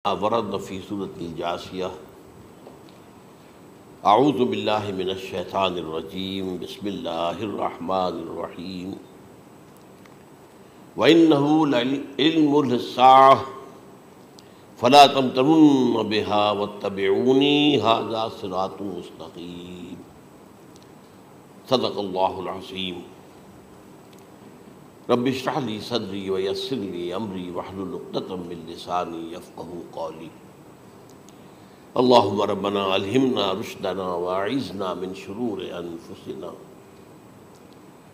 ورد فی سورۃ الجاثیہ اعوذ باللہ من الشیطان الرجیم بسم اللہ الرحمن الرحیم وَإِنَّهُ لَعِلْمٌ لِلسَّاعَةِ فَلَا تَمْتَرُنَّ بِهَا وَاتَّبِعُونِي هَذَا صِرَاطٌ مُسْتَقِيمٌ صدق اللہ العظیم رب اشرح لی صدری ویسر لی امری واحلل عقدۃ من لسانی یفقہوا قولی اللہم ربنا الہمنا رشدنا واعذنا من شرور انفسنا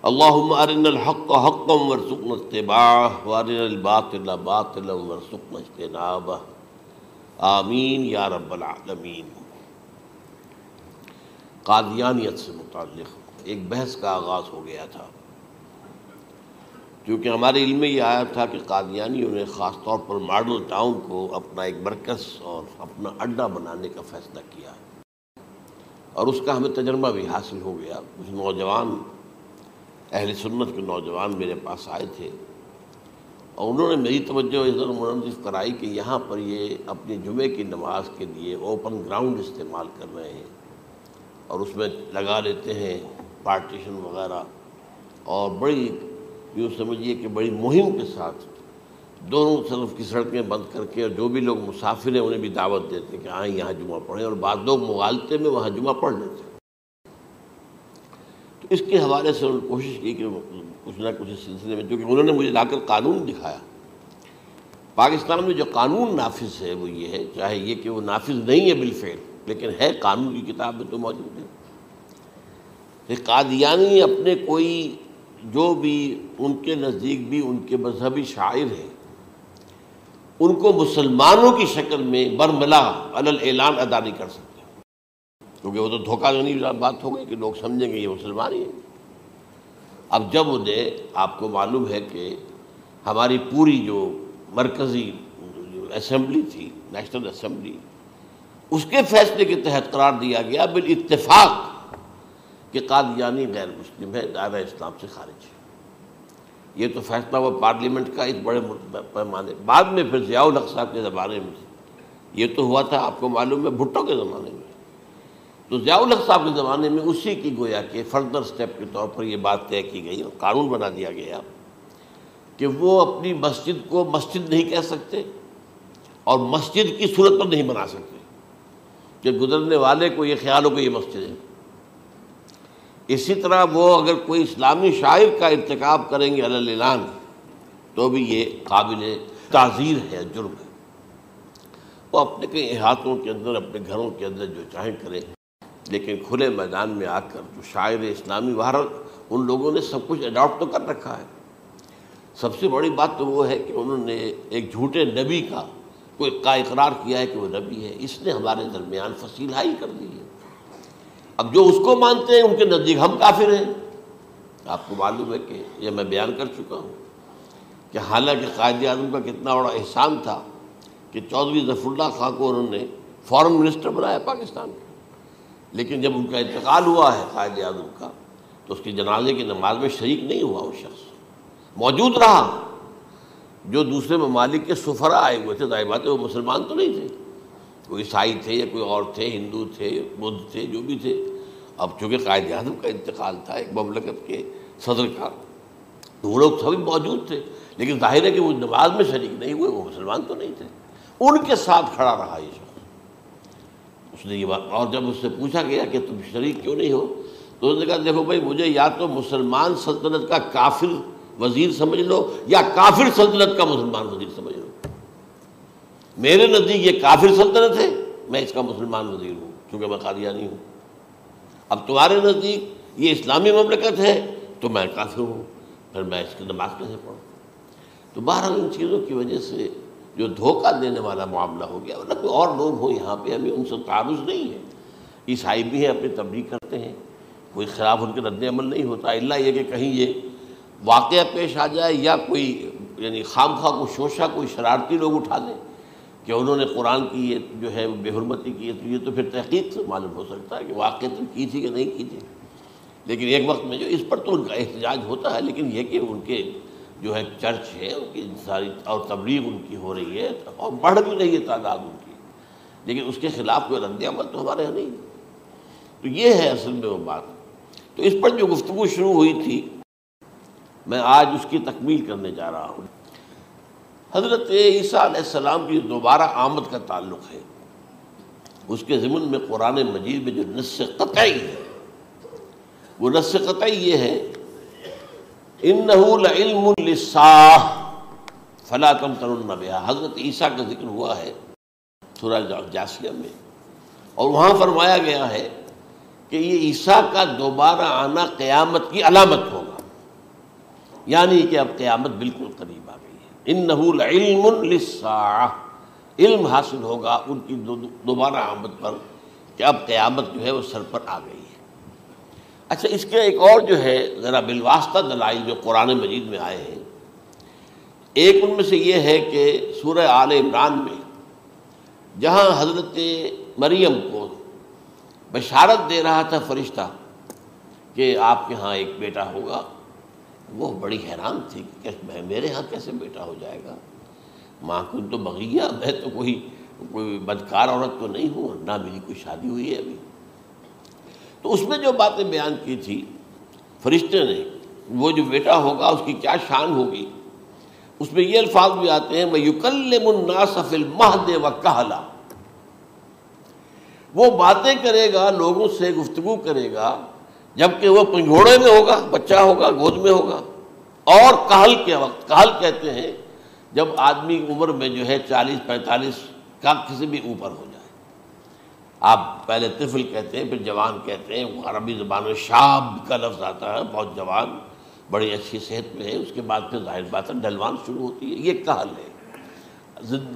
اللہم ارنا الحق حقا وارزقنا اتباعہ وارنا الباطل باطلا وارزقنا اجتنابہ آمین یا رب العالمین۔ قادیانیت سے متعلق ایک بحث کا آغاز ہو گیا تھا، کیونکہ ہمارے علم میں یہ آیا تھا کہ قادیانیوں نے خاص طور پر ماڈل ٹاؤن کو اپنا ایک مرکز اور اپنا اڈا بنانے کا فیصلہ کیا، اور اس کا ہمیں تجربہ بھی حاصل ہو گیا۔ کچھ نوجوان اہل سنت کے نوجوان میرے پاس آئے تھے اور انہوں نے میری توجہ اس طرح منعطف کرائی کہ یہاں پر یہ اپنی جمعے کی نماز کے لیے اوپن گراؤنڈ استعمال کر رہے ہیں اور اس میں لگا لیتے ہیں پارٹیشن وغیرہ، اور بڑی یوں سمجھیے کہ بڑی مہم کے ساتھ دونوں طرف کی سڑکیں بند کر کے، اور جو بھی لوگ مسافر ہیں انہیں بھی دعوت دیتے ہیں کہ آئیں یہاں جمعہ پڑھیں، اور بعض لوگ مغالطے میں وہاں جمعہ پڑھ لیتے ہیں۔ تو اس کے حوالے سے انہوں نے کوشش کی کہ کچھ نہ کچھ اس سلسلے میں، کیونکہ انہوں نے مجھے لا کر قانون دکھایا۔ پاکستان میں جو قانون نافذ ہے وہ یہ ہے، چاہے یہ کہ وہ نافذ نہیں ہے بالفعل، لیکن ہے قانون کی کتاب میں تو موجود ہے کہ قادیانی اپنے کوئی جو بھی ان کے نزدیک بھی ان کے مذہبی شاعر ہیں ان کو مسلمانوں کی شکل میں برملا علی الاعلان ادا نہیں کر سکتے، کیونکہ وہ تو دھوکہ دونی بات ہو گئی کہ لوگ سمجھیں گے یہ مسلمان ہی ہیں۔ اب جب انہیں، آپ کو معلوم ہے کہ ہماری پوری جو مرکزی اسمبلی تھی، نیشنل اسمبلی، اس کے فیصلے کے تحت قرار دیا گیا بالاتفاق کہ قادیانی غیر مسلم ہے، دائرہ اسلام سے خارج ہے۔ یہ تو فیصلہ ہوا پارلیمنٹ کا اس بڑے پیمانے، بعد میں پھر ضیاء الحق صاحب کے زمانے میں یہ تو ہوا تھا، آپ کو معلوم ہے بھٹو کے زمانے میں، تو ضیاء الحق صاحب کے زمانے میں اسی کی گویا کہ فردر سٹیپ کے طور پر یہ بات طے کی گئی اور قانون بنا دیا گیا کہ وہ اپنی مسجد کو مسجد نہیں کہہ سکتے اور مسجد کی صورت پر نہیں بنا سکتے کہ گزرنے والے کو یہ خیال ہو کہ یہ مسجد ہے۔ اسی طرح وہ اگر کوئی اسلامی شاعر کا ارتکاب کریں گے علی الاعلان تو بھی یہ قابل تعزیر ہے، جرم ہے۔ وہ اپنے کئی احاطوں کے اندر، اپنے گھروں کے اندر جو چاہیں کریں، لیکن کھلے میدان میں آ کر جو شاعر اسلامی بہرحال ان لوگوں نے سب کچھ اڈاپٹ تو کر رکھا ہے۔ سب سے بڑی بات تو وہ ہے کہ انہوں نے ایک جھوٹے نبی کا اقرار کیا ہے کہ وہ نبی ہے، اس نے ہمارے درمیان فصیل حائل کر دی ہے۔ اب جو اس کو مانتے ہیں ان کے نزدیک ہم کافر ہیں۔ آپ کو معلوم ہے کہ یہ میں بیان کر چکا ہوں کہ حالانکہ قائد اعظم کا کتنا بڑا احسان تھا کہ چودھری ظفر اللہ خان کو انہوں نے فارن منسٹر بنایا پاکستان کا، لیکن جب ان کا انتقال ہوا ہے قائد اعظم کا تو اس کی جنازے کی نماز میں شریک نہیں ہوا، وہ شخص موجود رہا۔ جو دوسرے ممالک کے سفراء آئے ہوئے تھے، ظاہر بات ہے وہ مسلمان تو نہیں تھے، کوئی عیسائی تھے یا کوئی اور تھے، ہندو تھے، بدھ تھے، جو بھی تھے۔ اب چونکہ قائد اعظم کا انتقال تھا ایک مملکت کے صدر کا، تو وہ لوگ سبھی موجود تھے، لیکن ظاہر ہے کہ وہ نماز میں شریک نہیں ہوئے، وہ مسلمان تو نہیں تھے۔ ان کے ساتھ کھڑا رہا یہ شخص، اس نے یہ بات، اور جب اس سے پوچھا گیا کہ تم شریک کیوں نہیں ہو تو اس نے کہا دیکھو بھائی، مجھے یا تو مسلمان سلطنت کا کافر وزیر سمجھ لو یا کافر سلطنت کا مسلمان وزیر سمجھ لو۔ میرے نزدیک یہ کافر سلطنت ہے، میں اس کا مسلمان وزیر ہوں کیونکہ میں قادیانی ہوں۔ اب تمہارے نزدیک یہ اسلامی مملکت ہے تو میں کافر ہوں، پھر میں اس کی نماز کیسے پڑھوں؟ تو بہرحال ان چیزوں کی وجہ سے جو دھوکہ دینے والا معاملہ ہو گیا، ورنہ کوئی اور لوگ ہوں یہاں پہ، ہمیں ان سے تعارض نہیں ہے۔ عیسائی بھی ہیں، اپنی تبلیغ کرتے ہیں، کوئی خلاف ان کے رد عمل نہیں ہوتا، الا یہ کہ کہیں یہ واقعہ پیش آ جائے یا کوئی یعنی خام خواہ کو شوشہ کوئی شرارتی لوگ اٹھا لیں کہ انہوں نے قرآن کی یہ جو ہے بے حرمتی کی ہے، تو یہ تو پھر تحقیق سے معلوم ہو سکتا ہے کہ واقعتاً کی تھی کہ نہیں کی تھی۔ لیکن ایک وقت میں جو اس پر تو ان کا احتجاج ہوتا ہے، لیکن یہ کہ ان کے جو ہے چرچ ہے ان کی ساری اور تبلیغ ان کی ہو رہی ہے اور بڑھ بھی رہی ہے تعداد ان کی، لیکن اس کے خلاف کوئی رد عمل تو ہمارے یہاں نہیں۔ تو یہ ہے اصل میں وہ بات۔ تو اس پر جو گفتگو شروع ہوئی تھی میں آج اس کی تکمیل کرنے جا رہا ہوں۔ حضرت عیسیٰ علیہ السلام کی دوبارہ آمد کا تعلق ہے، اس کے ضمن میں قرآن مجید میں جو نص قطعی ہے وہ نص قطعی یہ ہے اِنَّهُ لَعِلْمٌ لِلسَّاعَةِ فَلَا تَمْتَرُنَّ بِهَا۔ حضرت عیسیٰ کا ذکر ہوا ہے سورہ جاثیہ میں، اور وہاں فرمایا گیا ہے کہ یہ عیسیٰ کا دوبارہ آنا قیامت کی علامت ہوگا، یعنی کہ اب قیامت بالکل قریب آ گئی ہے۔ اِنَّهُ لَعِلْمٌ لِلسَّاعَةِ، علم حاصل ہوگا ان کی دوبارہ آمد پر کہ اب قیامت جو ہے وہ سر پر آ گئی ہے۔ اچھا، اس کے ایک اور جو ہے ذرا بالواسطہ دلائل جو قرآن مجید میں آئے ہیں، ایک ان میں سے یہ ہے کہ سورہ آل عمران میں جہاں حضرت مریم کو بشارت دے رہا تھا فرشتہ کہ آپ کے ہاں ایک بیٹا ہوگا، وہ بڑی حیران تھی کہ میرے ہاں کیسے بیٹا ہو جائے گا، ماں کن تو بغیہ، میں تو کوئی بدکار عورت تو نہیں ہوں، نہ میری کوئی شادی ہوئی ہے ابھی۔ تو اس میں جو باتیں بیان کی تھی فرشتے نے، وہ جو بیٹا ہوگا اس کی کیا شان ہوگی، اس میں یہ الفاظ بھی آتے ہیں وَيُكَلِّمُ النَّاسَ فِي الْمَهْدِ وَكَهْلًا، وہ باتیں کرے گا، لوگوں سے گفتگو کرے گا جبکہ وہ پنجھوڑے میں ہوگا، بچہ ہوگا، گود میں ہوگا، اور کہل کے وقت، کہل کہتے ہیں جب آدمی عمر میں جو ہے 40-45 کا کسی بھی اوپر ہو جائے، آپ پہلے طفل کہتے ہیں پھر جوان کہتے ہیں، عربی زبان میں شاب کا لفظ آتا ہے، بہت جوان، بڑی اچھی صحت میں ہے، اس کے بعد پھر ظاہر بات ہے ڈھلوان شروع ہوتی ہے، یہ کہل ہے۔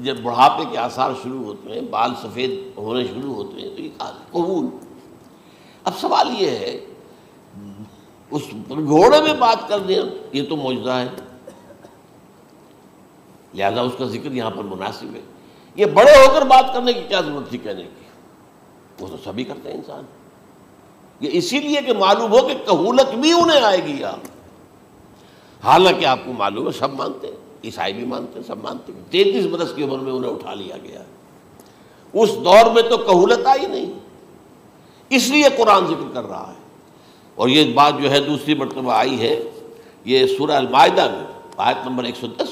جب بڑھاپے کے آثار شروع ہوتے ہیں، بال سفید ہونے شروع ہوتے ہیں تو یہ کہل ہے، قبول۔ اب سوال یہ ہے اس گھوڑے میں بات کر دیں، یہ تو معجزہ ہے، لہذا اس کا ذکر یہاں پر مناسب ہے۔ یہ بڑے ہو کر بات کرنے کی کیا ضرورت تھی کہنے کی، وہ تو سبھی کرتے ہیں انسان، یہ اسی لیے کہ معلوم ہو کہ کہولت بھی انہیں آئے گی یہاں، حالانکہ آپ کو معلوم ہے سب مانتے ہیں، عیسائی بھی مانتے ہیں، سب مانتے ہیں، 33 برس کی عمر میں انہیں اٹھا لیا گیا، اس دور میں تو کہولت آئی نہیں، اس لیے قرآن ذکر کر رہا ہے۔ اور یہ بات جو ہے دوسری مرتبہ آئی ہے یہ سورہ المائدہ میں آیت نمبر 110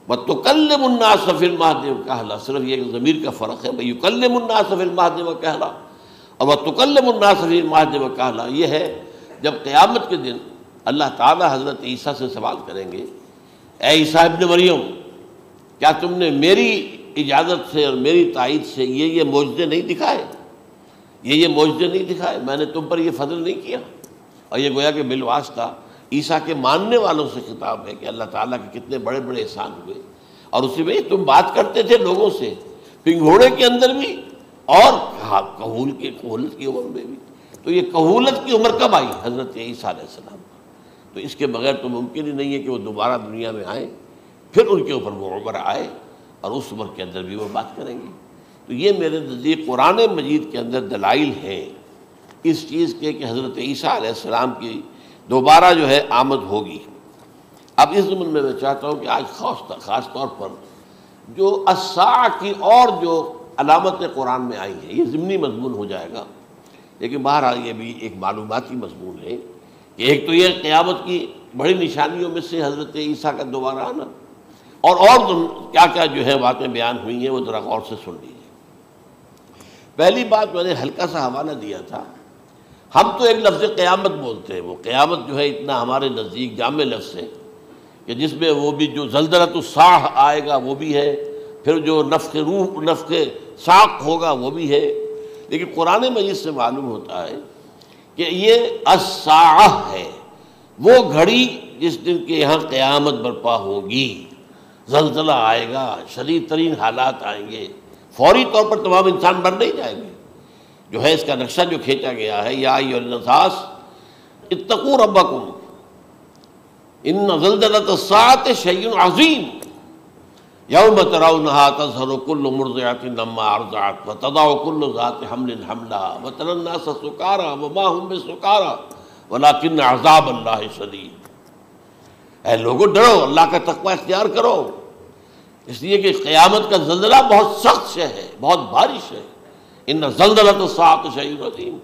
وَتُكَلِّمُ النَّاسَ فِي الْمَهْدِ وَكَهْلًا، صرف یہ ضمیر کا فرق ہے، وَيُكَلِّمُ النَّاسَ فِي الْمَهْدِ وَكَهْلًا، اور وَتُكَلِّمُ النَّاسَ فِي الْمَهْدِ وَكَهْلًا، یہ ہے جب قیامت کے دن اللہ تعالیٰ حضرت عیسیٰ سے سوال کریں گے، اے عیسیٰ ابن مریم، کیا تم نے میری اجازت سے اور میری تائید سے یہ معجزے نہیں دکھائے، یہ معجزے نہیں دکھائے، میں نے تم پر یہ فضل نہیں کیا؟ اور یہ گویا کہ بالواسطہ عیسیٰ کے ماننے والوں سے خطاب ہے کہ اللہ تعالیٰ کے کتنے بڑے بڑے احسان ہوئے، اور اسی میں تم بات کرتے تھے لوگوں سے پنگھوڑے کے اندر بھی اور کہولت کی عمر میں بھی، تو یہ کہولت کی عمر کب آئی؟ حضرت عیسیٰ علیہ السلام، تو اس کے بغیر تو ممکن ہی نہیں ہے کہ وہ دوبارہ دنیا میں آئیں، پھر ان کے اوپر وہ عمر آئے اور اس عمر کے اندر بھی وہ بات کریں گے۔ تو یہ میرے نزدیک قرآن مجید کے اندر دلائل ہیں اس چیز کے کہ حضرت عیسیٰ علیہ السلام کی دوبارہ جو ہے آمد ہوگی۔ اب اس ضمن میں چاہتا ہوں کہ آج خاص طور پر جو الساعہ کی اور جو علامتیں قرآن میں آئی ہیں، یہ ضمنی مضمون ہو جائے گا، لیکن بہرحال یہ بھی ایک معلوماتی مضمون ہے کہ ایک تو یہ قیامت کی بڑی نشانیوں میں سے حضرت عیسیٰ کا دوبارہ آنا، اور کیا کیا جو ہے باتیں بیان ہوئی ہیں وہ ذرا غور سے سن لیجیے۔ پہلی بات میں نے ہلکا سا حوالہ دیا تھا، ہم تو ایک لفظ قیامت بولتے ہیں، وہ قیامت جو ہے اتنا ہمارے نزدیک جامع لفظ ہے کہ جس میں وہ بھی جو زلزلۃ الساعہ آئے گا وہ بھی ہے، پھر جو نفخ روح نفخ ساق ہوگا وہ بھی ہے، لیکن قرآن مجید سے معلوم ہوتا ہے کہ یہ الساعہ ہے، وہ گھڑی جس دن کے یہاں قیامت برپا ہوگی، زلزلہ آئے گا، شدید ترین حالات آئیں گے، فوری طور پر تمام انسان مر نہیں جائیں گے۔ جو ہے اس کا نقشہ جو کھینچا گیا ہے، یا ایھا الناس اتقوا ربکم ان زلزلۃ الساعۃ شیء عظیم یوم ترونها تذہل کل مرضعۃ عما ارضعت وتضع کل ذات حمل حملها وتری الناس سکارى وما هم بسکارى ولکن عذاب اللہ شدید۔ اے لوگوں ڈرو، اللہ کا تقوی اختیار کرو، اس لیے کہ قیامت کا زلزلہ بہت سخت شے ہے، بہت بھاری شے ہے۔ ان زلزلۃ الساعۃ شیء عظیم،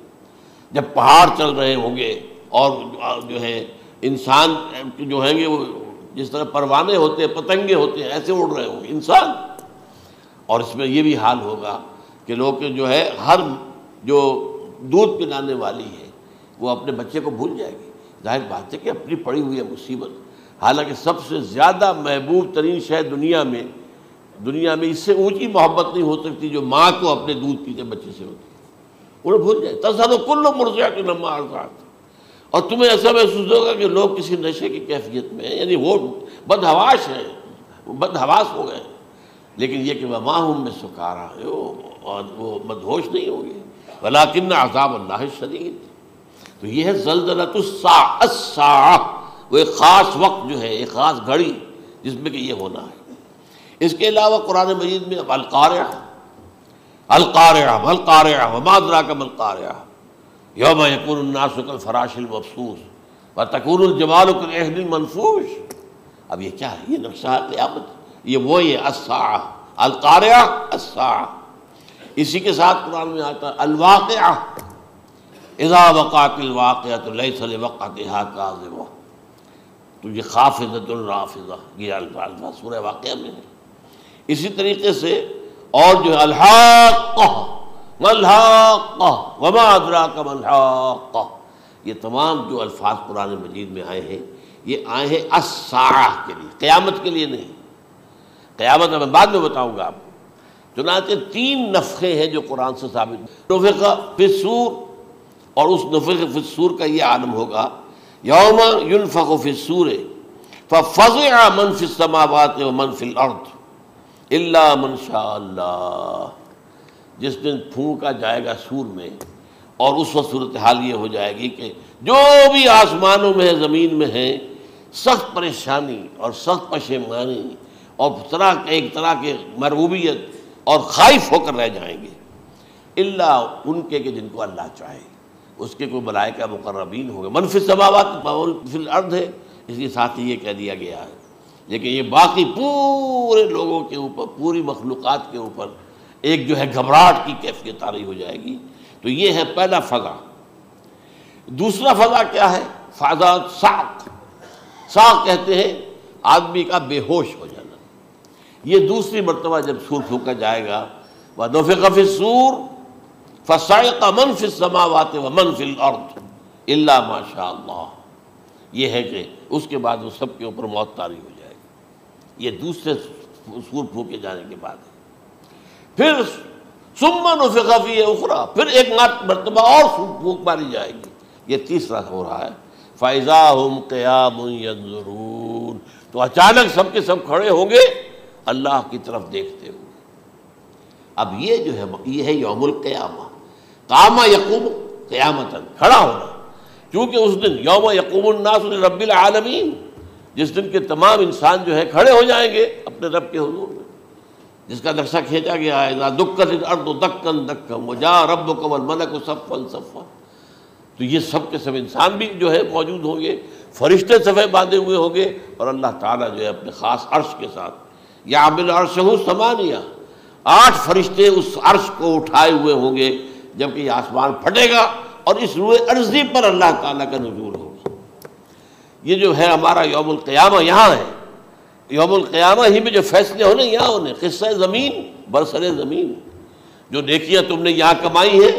جب پہاڑ چل رہے ہوں گے اور جو ہے انسان جو ہیں گے وہ جس طرح پروانے ہوتے ہیں، پتنگے ہوتے ہیں، ایسے اڑ رہے ہوں گے انسان، اور اس میں یہ بھی حال ہوگا کہ لوگ جو ہے ہر جو دودھ پلانے والی ہے وہ اپنے بچے کو بھول جائے گی۔ ظاہر بات ہے کہ اپنی پڑی ہوئی ہے مصیبت، حالانکہ سب سے زیادہ محبوب ترین شے دنیا میں اس سے اونچی محبت نہیں ہو سکتی جو ماں کو اپنے دودھ پیتے بچے سے ہوتی ہے، انہیں بھول جائے۔ تذہب کل مرضعۃ عما ارضعت، اور تمہیں ایسا محسوس ہوگا کہ لوگ کسی نشے کی کیفیت میں ہیں، یعنی وہ بدحواش ہیں، وہ بدحواس ہو گئے، لیکن یہ کہ وما هم بسکارى، اور وہ مدہوش نہیں ہوں گے، ولکن عذاب اللہ شدید۔ تو یہ ہے زلزلۃ الساعہ، وہ ایک خاص وقت جو ہے، ایک خاص گھڑی جس میں کہ یہ ہونا ہے۔ اس کے علاوہ قرآن مجید میں القارعہ القارعہ والقارعہ وما ادراک ما القارعہ یوم یکون الناس کالفراش المبثوث وتکون الجبال کالعہن المنفوش۔ اب یہ کیا ہے؟ یہ نقشہ قیامت، یہ الساعہ، القارعہ الساعہ۔ اسی کے ساتھ قرآن میں آتا ہے الواقعہ، اذا وقعت الواقعۃ لیس لوقعتها کاذبہ، تو یہ خافضۃ رافضہ، یہ الفاظ سورہ واقعہ میں ہے۔ اسی طریقے سے اور جو ہے الحاقہ ما الحاقہ وما ادراک ما الحاقہ، یہ تمام جو الفاظ قرآن مجید میں آئے ہیں یہ آئے ہیں الساعہ کے لیے، قیامت کے لیے نہیں۔ قیامت میں بعد میں بتاؤں گا آپ کو۔ چنانچہ 3 نفخے ہیں جو قرآن سے ثابت ہیں۔ نفخ فی الصور، اور اس نفخ فی الصور کا یہ عالم ہوگا یوم ینفخ فی الصور ففزع من فی السماوات ومن فی الارض الا من شاء اللہ، جس دن پھونکا جائے گا سور میں، اور اس وقت صورتحال یہ ہو جائے گی کہ جو بھی آسمانوں میں ہے، زمین میں ہے، سخت پریشانی اور سخت پشیمانی اور ایک طرح کے مرعوبیت اور خائف ہو کر رہ جائیں گے، الا ان کے کہ جن کو اللہ چاہے، اس کے کوئی ملائکہ مقربین ہوں گے۔ من فی السماوات فی الارض ہے، اس کے ساتھ ہی یہ کہہ دیا گیا ہے، لیکن یہ باقی پورے لوگوں کے اوپر، پوری مخلوقات کے اوپر ایک جو ہے گھبراہٹ کی کیفیت طاری ہو جائے گی۔ تو یہ ہے پہلا فضا۔ دوسرا فضا کیا ہے؟ فضا صعق، صعق کہتے ہیں آدمی کا بے ہوش ہو جانا۔ یہ دوسری مرتبہ جب سور پھونکا جائے گا، وَنُفِخَ فِي الصُّورِ فَصَعِقَ مَن فِي السَّمَاوَاتِ وَمَن فِي الْأَرْضِ إِلَّا مَا شَاءَ اللَّهُ، یہ ہے کہ اس کے بعد وہ سب کے اوپر موت طاری ہو جائے گی۔ یہ دوسرے سور پھونکے جانے کے بعد ہے۔ پھر ثُمَّ نُفِخَ فِيهِ أُخْرَى، پھر ایک مرتبہ اور پھونک ماری جائے گی، یہ تیسرا ہو رہا ہے۔ فَإِذَا هُمْ قِيَامٌ يَنظُرُونَ، تو اچانک سب کے سب کھڑے ہوں گے اللہ کی طرف دیکھتے ہوئے۔ اب یہ جو ہے یہ ہے یوم القیامہ، قام یقوم قیامتاً، کھڑا ہونا، کیونکہ اس دن یوم یقوم الناس لرب العالمین، جس دن کے تمام انسان جو ہے کھڑے ہو جائیں گے اپنے رب کے حضور میں، جس کا نقشہ کھینچا گیا ہے اذا دکت الارض دکا دکا وجاء ربک والملک صفا صفا۔ تو یہ سب کے سب انسان بھی جو ہے موجود ہوں گے، فرشتے صفے باندھے ہوئے ہوں گے، اور اللہ تعالیٰ جو ہے اپنے خاص عرش کے ساتھ یحمل عرشہ ثمانیہ، 8 فرشتے اس عرش کو اٹھائے ہوئے ہوں گے، جبکہ یہ آسمان پھٹے گا اور اس روئے ارضی پر اللہ تعالیٰ کا نزول ہوگا۔ یہ جو ہے ہمارا یوم القیامہ یہاں ہے، یوم القیامہ ہی میں جو فیصلے ہونے یہاں ہونے، قصہ زمین برسر زمین، جو نیکیاں تم نے یہاں کمائی ہیں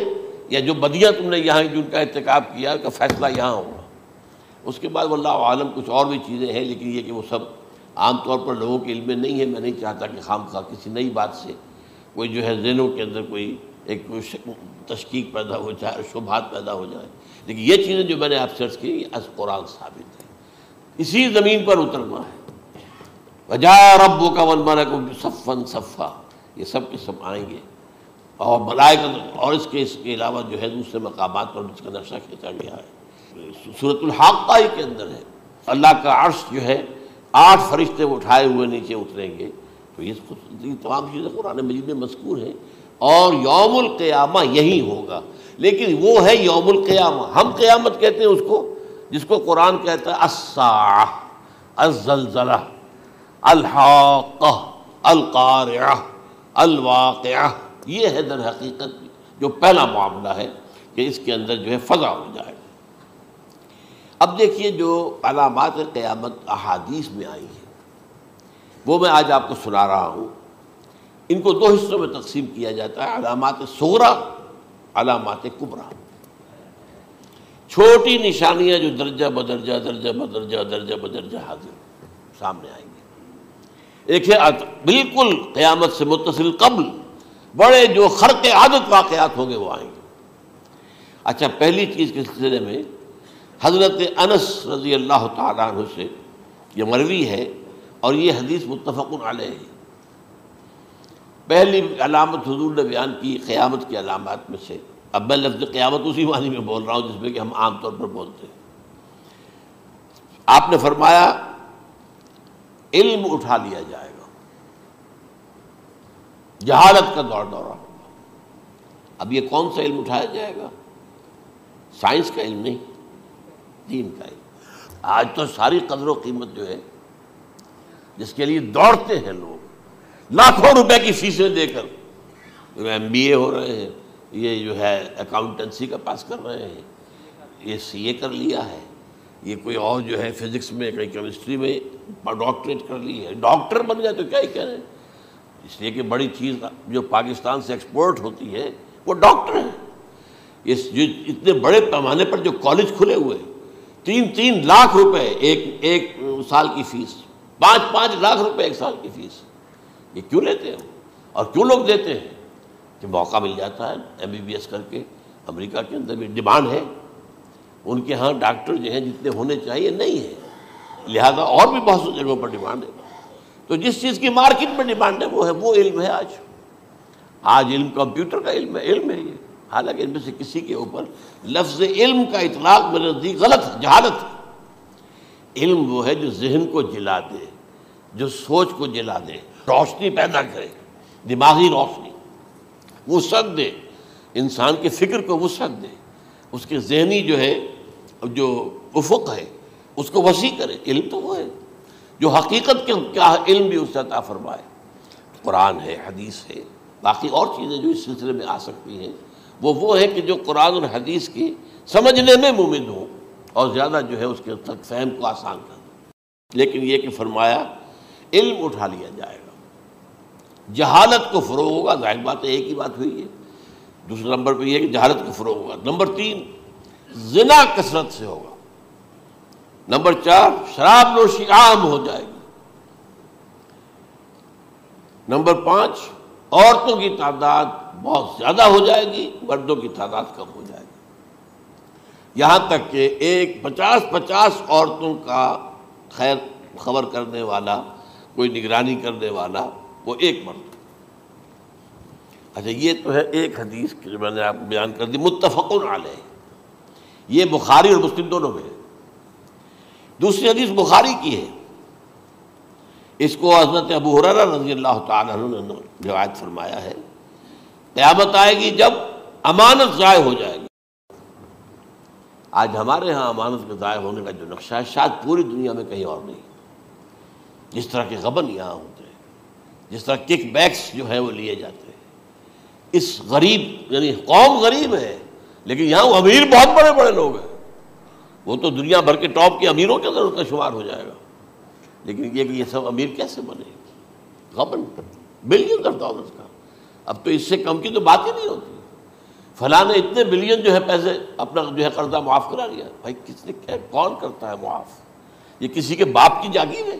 یا جو بدیاں تم نے یہاں جن کا ارتکاب کیا کا فیصلہ یہاں ہوگا۔ اس کے بعد واللہ عالم کچھ اور بھی چیزیں ہیں، لیکن یہ کہ وہ سب عام طور پر لوگوں کے علم میں نہیں ہے۔ میں نہیں چاہتا کہ خام خواہ کسی نئی بات سے کوئی جو ہے ذہنوں کے اندر کوئی تشکیک پیدا ہو جائے، شبہات پیدا ہو جائے، لیکن یہ چیزیں جو میں نے آپ سے عرض کی یہ از قرآن ثابت ہے، اسی زمین پر اترنا ہے۔ وجاء ربک والملک صفا صفا، یہ سب کے سب آئیں گے، اور ملائکہ، اور اس کے علاوہ جو ہے دوسرے مقامات پر جس کا نقشہ کھینچا گیا ہے سورۃ الحاقہ کے اندر ہے۔ اللہ کا عرش جو ہے 8 فرشتے اٹھائے ہوئے نیچے اتریں گے۔ تو یہ تمام چیزیں قرآن مجید میں مذکور ہیں، اور یوم القیامہ یہی ہوگا، لیکن وہ ہے یوم القیامہ۔ ہم قیامت کہتے ہیں اس کو جس کو قرآن کہتا ہے الساعہ، الزلزلہ، الحاقہ، القارعہ، الواقعہ، یہ ہے در حقیقت جو پہلا معاملہ ہے کہ اس کے اندر جو ہے فضا ہو جائے۔ اب دیکھیے جو علامات قیامت احادیث میں آئی ہیں وہ میں آج آپ کو سنا رہا ہوں۔ ان کو دو حصوں میں تقسیم کیا جاتا ہے، علامات صغریٰ، علامات کبریٰ۔ چھوٹی نشانیاں جو درجہ بدرجہ درجہ بدرجہ درجہ بدرجہ حاضر سامنے آئیں گے۔ ایک ہے بالکل قیامت سے متصل قبل بڑے جو خرق عادت واقعات ہوں گے وہ آئیں گے۔ اچھا، پہلی چیز کے سلسلے میں حضرت انس رضی اللہ تعالیٰ عنہ سے یہ مروی ہے اور یہ حدیث متفق علیہ ہے۔ پہلی علامت حضور نے بیان کی قیامت کی علامات میں سے، اب میں لفظ قیامت اسی معنی میں بول رہا ہوں جس میں کہ ہم عام طور پر بولتے ہیں۔ آپ نے فرمایا علم اٹھا لیا جائے گا، جہالت کا دور دورہ ہوگا۔ اب یہ کون سا علم اٹھایا جائے گا؟ سائنس کا علم نہیں، دین کا علم۔ آج تو ساری قدر و قیمت جو ہے جس کے لیے دوڑتے ہیں لوگ، لاکھوں روپے کی فیسیں دے کر ایم بی اے ہو رہے ہیں، یہ جو ہے اکاؤنٹنسی کا پاس کر رہے ہیں، یہ سی اے کر لیا ہے، یہ کوئی اور جو ہے فزکس میں، کوئی کیمسٹری میں ڈاکٹریٹ کر لی ہے، ڈاکٹر بن گئے تو کیا ہی کہہ رہے ہیں۔ اس لیے کہ بڑی چیز جو پاکستان سے ایکسپورٹ ہوتی ہے وہ ڈاکٹر ہیں۔ جو اتنے بڑے پیمانے پر جو کالج کھلے ہوئے، 3 لاکھ روپے ایک سال کی فیس، 5 لاکھ روپے ایک سال کی فیس، یہ کیوں لیتے ہیں اور کیوں لوگ دیتے ہیں؟ کہ موقع مل جاتا ہے ایم بی بی ایس کر کے۔ امریکہ کے اندر بھی ڈیمانڈ ہے، ان کے ہاں ڈاکٹر جو ہیں جتنے ہونے چاہیے نہیں ہے، لہذا اور بھی بہت سی جگہوں پر ڈیمانڈ ہے۔ تو جس چیز کی مارکیٹ میں ڈیمانڈ ہے وہ علم ہے۔ آج علم کمپیوٹر کا علم ہے یہ، حالانکہ ان میں سے کسی کے اوپر لفظ علم کا اطلاق میرے نزدیک غلط ہے، جہالت ہے۔ علم وہ ہے جو ذہن کو جلا دے، جو سوچ کو جلا دے، روشنی پیدا کرے، دماغی روشنی، وسعت دے، انسان کے فکر کو وسعت دے، اس کے ذہنی جو ہے جو افق ہے اس کو وسیع کرے۔ علم تو وہ ہے جو حقیقت کے کیا علم بھی اس سے عطا فرمائے۔ قرآن ہے، حدیث ہے، باقی اور چیزیں جو اس سلسلے میں آ سکتی ہیں وہ ہے کہ جو قرآن اور حدیث کی سمجھنے میں مومن ہوں اور زیادہ جو ہے اس کے تک فہم کو آسان کر دیں۔ لیکن یہ کہ فرمایا علم اٹھا لیا جائے گا، جہالت کو فروغ ہوگا۔ ظاہر بات ہے ایک ہی بات ہوئی ہے۔ دوسرے نمبر پہ یہ کہ جہالت کو فروغ ہوگا۔ نمبر 3 زنا کثرت سے ہوگا۔ نمبر 4 شراب نوشی عام ہو جائے گی۔ نمبر 5 عورتوں کی تعداد بہت زیادہ ہو جائے گی، مردوں کی تعداد کم ہو جائے گی، یہاں تک کہ 50 عورتوں کا خیر خبر کرنے والا، کوئی نگرانی کرنے والا، وہ ایک مرد۔ اچھا، یہ تو ہے ایک حدیث جو میں نے آپ کو بیان کر دی، متفق علیہ، یہ بخاری اور مسلم دونوں میں ہے۔ دوسری حدیث بخاری کی ہے، اس کو حضرت ابو ہریرہ رضی اللہ تعالیٰ عنہ نے روایت فرمایا ہے، قیامت آئے گی جب امانت ضائع ہو جائے گی۔ آج ہمارے ہاں امانت کے ضائع ہونے کا جو نقشہ ہے شاید پوری دنیا میں کہیں اور نہیں۔ جس طرح کے غبن یہاں ہوتے ہیں، جس طرح کک بیکس جو ہے وہ لیے جاتے ہیں، اس غریب یعنی قوم غریب ہے لیکن یہاں وہ امیر بہت بڑے بڑے لوگ ہیں، وہ تو دنیا بھر کے ٹاپ کے امیروں کے اندر ان کا شمار ہو جائے گا۔ لیکن یہ کہ یہ سب امیر کیسے بنے؟ غبن بلین آف ڈالرز کا، اب تو اس سے کم کی تو بات ہی نہیں ہوتی۔ فلاں نے اتنے بلین جو ہے پیسے اپنا جو ہے قرضہ معاف کرا لیا۔ بھائی کس نے کیا، کون کرتا ہے معاف؟ یہ کسی کے باپ کی جاگیر ہے؟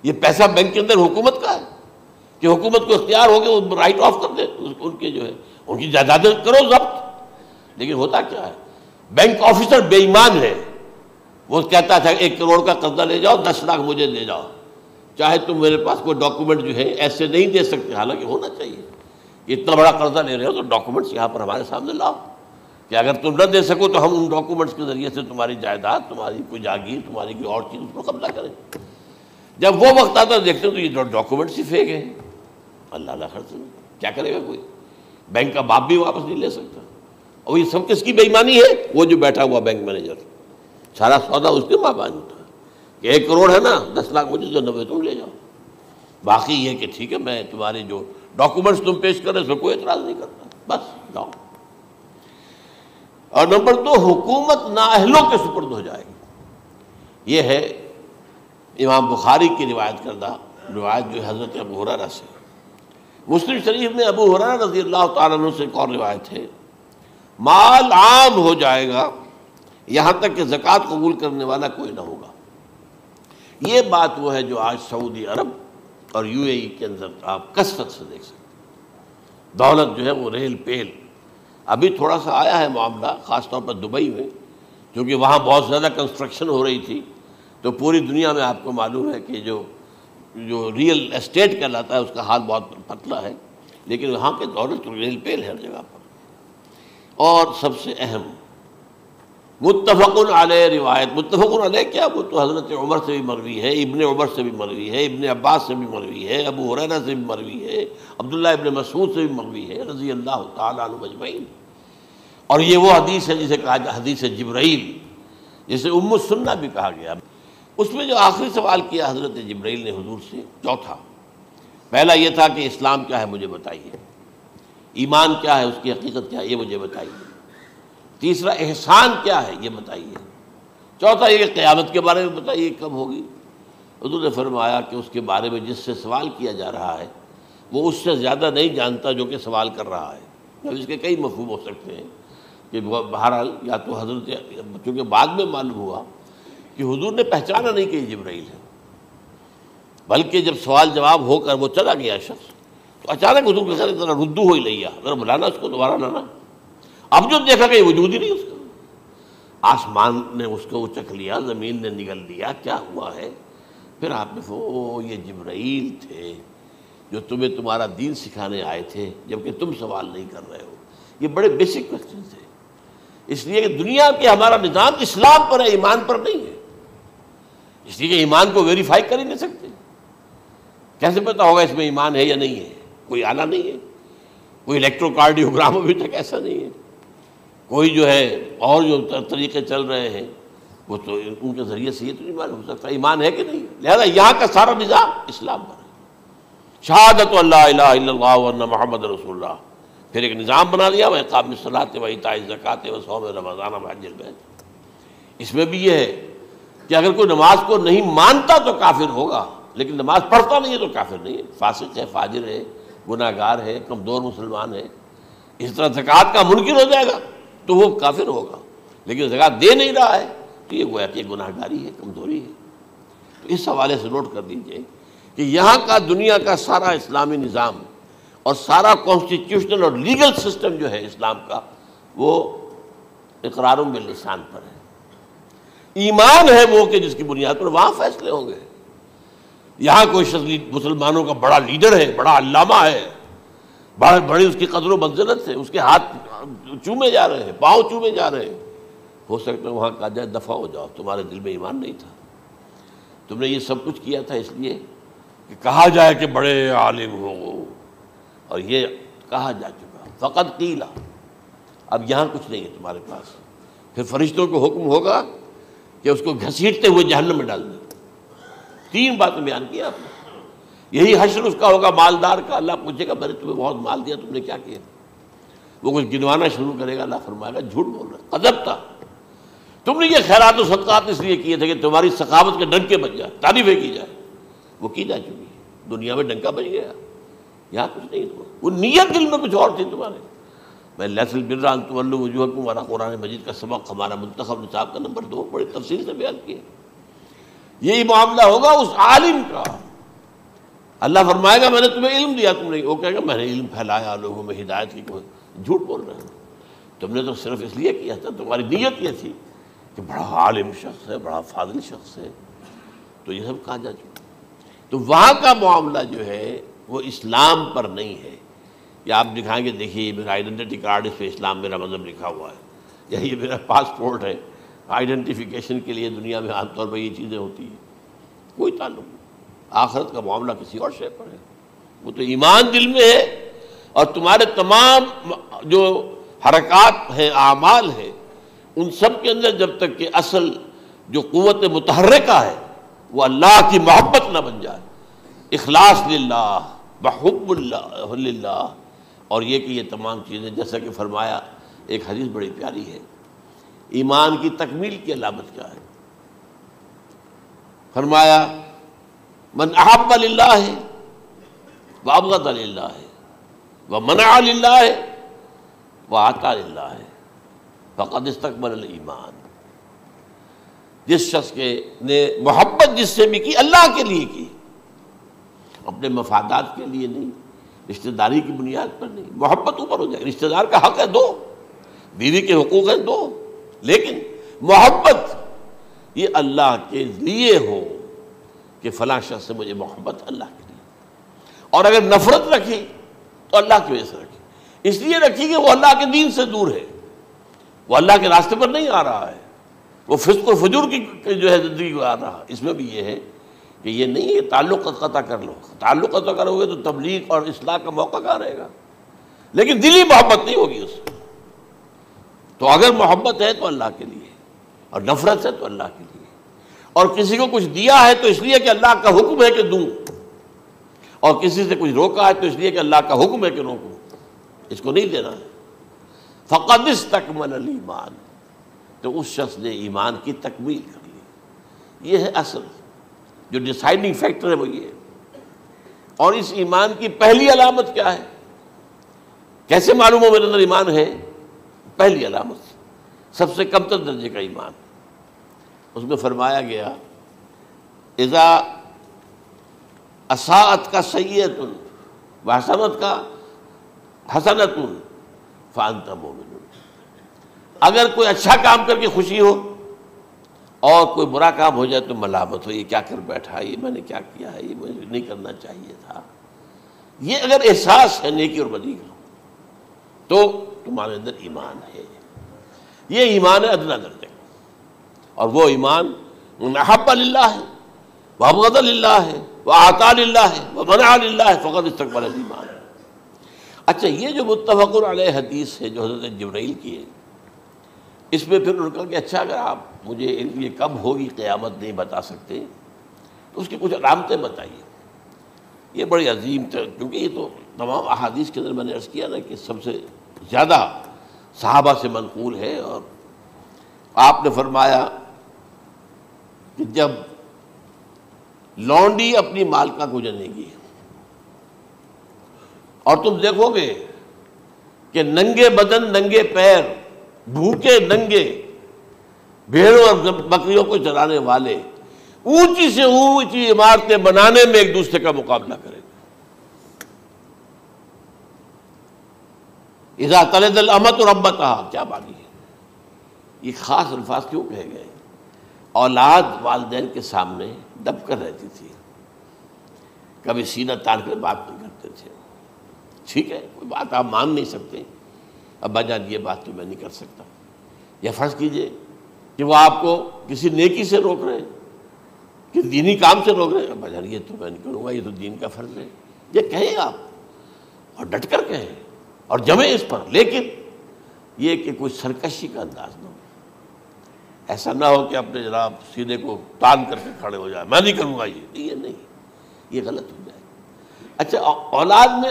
یہ پیسہ بینک کے اندر حکومت کا ہے کہ حکومت کو اختیار ہو کے وہ رائٹ آف کر دے ان کے جو ہے ان کی جائیدادیں کرو ضبط۔ لیکن ہوتا کیا ہے، بینک آفیسر بے ایمان ہے، وہ کہتا تھا 1 کروڑ کا قرضہ لے جاؤ، 10 لاکھ مجھے دے جاؤ، چاہے تم میرے پاس کوئی ڈاکومنٹ جو ہے ایسے نہیں دے سکتے، حالانکہ ہونا چاہیے۔ اتنا بڑا قرضہ لے رہے ہو تو ڈاکومنٹس یہاں پر ہمارے سامنے لاؤ کہ اگر تم نہ دے سکو تو ہم ان ڈاکومنٹس کے ذریعے سے تمہاری جائیداد، تمہاری کوئی جاگیر، تمہاری کوئی اور چیز اس کو قبضہ کریں۔ جب وہ وقت آتا ہے دیکھتے ہو تو یہ ڈاکومنٹس ہی فیک ہیں۔ اللہ خرچ کیا کرے گا کوئی؟ بینک کا باپ بھی واپس نہیں لے سکتا۔ اور یہ سب کس کی بے ایمانی ہے؟ وہ جو بیٹھا ہوا بینک مینیجر، سارا سودا اس کے ماں باپ ہوتا ہے۔ کہ 1 کروڑ ہے نا، 10 لاکھ مجھے دو، 90 تم لے جاؤ، باقی یہ کہ ٹھیک ہے میں تمہارے جو ڈاکومنٹس تم پیش کر رہے اس میں کوئی اعتراض نہیں کرتا، بس جاؤ۔ اور نمبر 2، حکومت نااہلوں کے سپرد ہو جائے گی۔ یہ ہے امام بخاری کی روایت کردہ روایت جو حضرت ابو ہریرہ سے۔ مسلم شریف میں ابو ہریرہ رضی اللہ تعالیٰ عنہ سے ایک اور روایت ہے، مال عام ہو جائے گا یہاں تک کہ زکوٰۃ قبول کرنے والا کوئی نہ ہوگا۔ یہ بات وہ ہے جو آج سعودی عرب اور UAE کے اندر آپ کثرت سے دیکھ سکتے ہیں۔ دولت جو ہے وہ ریل پیل، ابھی تھوڑا سا آیا ہے معاملہ خاص طور پر دبئی میں، کیونکہ وہاں بہت زیادہ کنسٹرکشن ہو رہی تھی، تو پوری دنیا میں آپ کو معلوم ہے کہ جو ریئل اسٹیٹ کہلاتا ہے اس کا حال بہت پتلا ہے، لیکن وہاں کے دولت ریل پیل ہے ہر جگہ پر۔ اور سب سے اہم متفق علیہ روایت، متفق علیہ کیا، وہ تو حضرت عمر سے بھی مروی ہے، ابن عمر سے بھی مروی ہے، ابن عباس سے بھی مروی ہے، ابو ہریرہ سے بھی مروی ہے، عبداللہ ابن مسعود سے بھی مروی ہے رضی اللہ تعالیٰ عنہ اجمعین۔ اور یہ وہ حدیث ہے جسے کہا جائے حدیث جبرائیل، جسے ام السنہ بھی کہا گیا۔ اس میں جو آخری سوال کیا حضرت جبرائیل نے حضور سے، چوتھا، پہلا یہ تھا کہ اسلام کیا ہے مجھے بتائیے، ایمان کیا ہے، اس کی حقیقت کیا ہے یہ مجھے بتائیے، تیسرا احسان کیا ہے یہ بتائیے، چوتھا یہ کہ قیامت کے بارے میں بتائیے کب ہوگی۔ حضور نے فرمایا کہ اس کے بارے میں جس سے سوال کیا جا رہا ہے وہ اس سے زیادہ نہیں جانتا جو کہ سوال کر رہا ہے۔ اب اس کے کئی مفہوم ہو سکتے ہیں کہ بہرحال یا تو حضرت، چونکہ بعد میں معلوم ہوا کہ حضور نے پہچانا نہیں کہ یہ جبرائیل ہے، بلکہ جب سوال جواب ہو کر وہ چلا گیا شخص تو اچانک حضور کے ساتھ ذرا ردو ہو ہی لیا، ذرا بلانا اس کو دوبارہ لانا۔ اب جو دیکھا کہ یہ وجود ہی نہیں اس کا، آسمان نے اس کو چکھ لیا، زمین نے نگل لیا، کیا ہوا ہے؟ پھر آپ نے او یہ جبرائیل تھے جو تمہیں تمہارا دین سکھانے آئے تھے جبکہ تم سوال نہیں کر رہے ہو۔ یہ بڑے بیسک کوسچن تھے، اس لیے کہ دنیا کے ہمارا نظام اسلام پر ہے، ایمان پر نہیں ہے، اس لیے کہ ایمان کو ویریفائی کر ہی نہیں سکتے۔ کیسے پتہ ہوگا اس میں ایمان ہے یا نہیں ہے؟ کوئی آلہ نہیں ہے، کوئی الیکٹروکارڈیوگرام ابھی تک ایسا نہیں ہے، کوئی جو ہے اور جو طریقے چل رہے ہیں وہ تو ان کے ذریعے سے یہ تو نہیں معلوم ہو سکتا ایمان ہے کہ نہیں۔ لہذا یہاں کا سارا نظام اسلام پر ہے، شہادت اللہ الہ الا اللہ وان محمد رسول اللہ، پھر ایک نظام بنا دیا، وإقام الصلاۃ وإیتاء الزکوٰۃ وصوم رمضان وحج البیت۔ اس میں بھی یہ ہے کہ اگر کوئی نماز کو نہیں مانتا تو کافر ہوگا، لیکن نماز پڑھتا نہیں ہے تو کافر نہیں ہے، فاسق ہے، فاجر ہے، گناہ گار ہے، کمزور مسلمان ہے۔ اس طرح زکوٰۃ کا منکر ہو جائے گا تو وہ کافر ہوگا، لیکن زکوٰۃ دے نہیں رہا ہے تو یہ گویا کہ گناہ گاری ہے، کمزوری ہے۔ تو اس حوالے سے نوٹ کر دیجئے کہ یہاں کا دنیا کا سارا اسلامی نظام اور سارا کانسٹیٹیوشنل اور لیگل سسٹم جو ہے اسلام کا وہ اقرار باللسان پر ہے، ایمان ہے وہ کہ جس کی بنیاد پر وہاں فیصلے ہوں گے۔ یہاں کوئی شخص مسلمانوں کا بڑا لیڈر ہے، بڑا علامہ ہے، بڑی اس کی قدر و منزلت ہے، اس کے ہاتھ چومے جا رہے ہیں، پاؤں چومے جا رہے ہیں، ہو سکتا ہے وہاں کہا جائے دفع ہو جاؤ، تمہارے دل میں ایمان نہیں تھا، تم نے یہ سب کچھ کیا تھا اس لیے کہ کہا جائے کہ بڑے عالم ہو، اور یہ کہا جا چکا فقط قیل، اب یہاں کچھ نہیں ہے تمہارے پاس۔ پھر فرشتوں کو حکم ہوگا کہ اس کو گھسیٹتے ہوئے جہنم میں ڈال دیں۔ 3 باتیں بیان کی آپ نے، یہی حشر اس کا ہوگا مالدار کا۔ اللہ پوچھے گا میں نے تمہیں بہت مال دیا، تم نے کیا کیا؟ وہ کچھ گنوانا شروع کرے گا، اللہ فرمائے گا جھوٹ بول رہا، قذبت، تم نے یہ خیرات و صدقات اس لیے کیے تھے کہ تمہاری سخاوت کے ڈنکے بج جائے، تعریفیں کی جائے، وہ کی جا چکی ہے، دنیا میں ڈنکا بج گیا، یہاں کچھ نہیں ہوا، وہ نیت دل میں کچھ اور تھی تمہارے۔ میں لیس البر ان تولوا وجوہکم والا قرآن مجید کا سبق ہمارا منتخب نصاب کا نمبر 2 بڑی تفصیل سے بیان کیا۔ یہی معاملہ ہوگا اس عالم کا، اللہ فرمائے گا میں نے تمہیں علم دیا، تم نے، وہ کہے گا میں نے علم پھیلایا لوگوں میں ہدایت کی، جھوٹ بول رہے ہیں، تم نے تو صرف اس لیے کیا تھا، تمہاری نیت یہ تھی کہ بڑا عالم شخص ہے، بڑا فاضل شخص ہے، تو یہ سب کہا جا چکا۔ تو وہاں کا معاملہ جو ہے وہ اسلام پر نہیں ہے، یا آپ دکھائیں گے دیکھیے یہ میرا آئیڈینٹی کارڈ، اس پہ اسلام میرا مذہب لکھا ہوا ہے، یا یہ میرا پاسپورٹ ہے، آئیڈینٹیفیکیشن کے لیے دنیا میں عام طور پر یہ چیزیں ہوتی ہیں، کوئی تعلق نہیں۔ آخرت کا معاملہ کسی اور شے پر ہے، وہ تو ایمان دل میں ہے، اور تمہارے تمام جو حرکات ہیں، اعمال ہیں، ان سب کے اندر جب تک کہ اصل جو قوت متحرکہ ہے وہ اللہ کی محبت نہ بن جائے. اخلاص للہ، بحب اللہ للہ، اور یہ کہ یہ تمام چیزیں جیسا کہ فرمایا، ایک حدیث بڑی پیاری ہے، ایمان کی تکمیل کی علامت کیا ہے؟ فرمایا من احب للہ وابغض للہ ومنع للہ واعطى للہ فقد استکمل الایمان. جس شخص کے نے محبت جس سے بھی کی، اللہ کے لیے کی، اپنے مفادات کے لیے نہیں، رشتہ داری کی بنیاد پر نہیں. محبت اوپر ہو جائے، رشتہ دار کا حق ہے دو، بیوی کے حقوق ہیں دو، لیکن محبت یہ اللہ کے لیے ہو کہ فلاں شخص سے مجھے محبت اللہ کے لیے. اور اگر نفرت رکھی تو اللہ کی وجہ سے رکھی، اس لیے رکھی کہ وہ اللہ کے دین سے دور ہے، وہ اللہ کے راستے پر نہیں آ رہا ہے، وہ فسق و فجور کی جو ہے زندگی کو آ رہا ہے. اس میں بھی یہ ہے کہ یہ نہیں ہے تعلق قطع کر لو، تعلق قطع کرو گے تو تبلیغ اور اصلاح کا موقع کہاں رہے گا، لیکن دلی محبت نہیں ہوگی اس میں. تو اگر محبت ہے تو اللہ کے لیے، اور نفرت ہے تو اللہ کے لیے. اور کسی کو کچھ دیا ہے تو اس لیے کہ اللہ کا حکم ہے کہ دوں، اور کسی سے کچھ روکا ہے تو اس لیے کہ اللہ کا حکم ہے کہ روکوں، اس کو نہیں دینا ہے. فقد استکمل الایمان، تو اس شخص نے ایمان کی تکمیل کر لی. یہ ہے اصل جو ڈیسائیڈنگ فیکٹر ہے، وہ یہ ہے. اور اس ایمان کی پہلی علامت کیا ہے؟ کیسے معلوم ہو میرے اندر ایمان ہے؟ پہلی علامت سب سے کم تر درجے کا ایمان، اس میں فرمایا گیا اذا اساءت کا سیئۃ وحسنت کا حسنۃ فانت مومن. اگر کوئی اچھا کام کر کے خوشی ہو اور کوئی برا کام ہو جائے تو ملامت ہو، یہ کیا کر بیٹھا، یہ میں نے کیا کیا ہے، یہ مجھے نہیں کرنا چاہیے تھا. یہ اگر احساس ہے نیکی اور بدی کا تو تمہارے اندر ایمان ہے. یہ ایمان ہے ادنیٰ درجے کا. اور وہ ایمان من احب للہ ہے، وابغض للہ ہے، واعطى للہ ہے، ومنع للہ ہے، فقد استکمل الایمان. اچھا، یہ جو متفق علیہ حدیث ہے جو حضرت جبرائیل کی ہے، اس میں پھر انہوں نے کہا کہ اچھا اگر آپ مجھے یہ کب ہوگی قیامت نہیں بتا سکتے تو اس کی کچھ علامتیں بتائیے. یہ بڑی عظیم تھا، کیونکہ یہ تو تمام احادیث کے اندر میں نے عرض کیا نا کہ سب سے زیادہ صحابہ سے منقول ہے. اور آپ نے فرمایا کہ جب لونڈی اپنی مالکہ کو جنے گی اور تم دیکھو گے کہ ننگے بدن ننگے پیر بھوکے ننگے بھیڑوں اور بکریوں کو چرانے والے اونچی سے اونچی عمارتیں بنانے میں ایک دوسرے کا مقابلہ کریں گے. اذا تلد الامۃ ربتها، کیا بات ہے؟ یہ خاص الفاظ کیوں کہے گئے؟ اولاد والدین کے سامنے دب کر رہتی تھی، کبھی سینہ تان کر بات نہیں کرتے تھے. ٹھیک ہے، کوئی بات آپ مان نہیں سکتے، ابا جان یہ بات تو میں نہیں کر سکتا. یا فرض کیجئے کہ وہ آپ کو کسی نیکی سے روک رہے ہیں، کہ دینی کام سے روک رہے ہیں، ابا جان یہ تو میں نہیں کروں گا، یہ تو دین کا فرض ہے. یہ کہیں آپ، اور ڈٹ کر کہیں اور جمیں اس پر، لیکن یہ کہ کوئی سرکشی کا انداز نہ ہو. ایسا نہ ہو کہ اپنے جناب سینے کو تان کر کے کھڑے ہو جائے، میں نہیں کروں گا، یہ نہیں، یہ غلط ہو جائے. اچھا، اولاد میں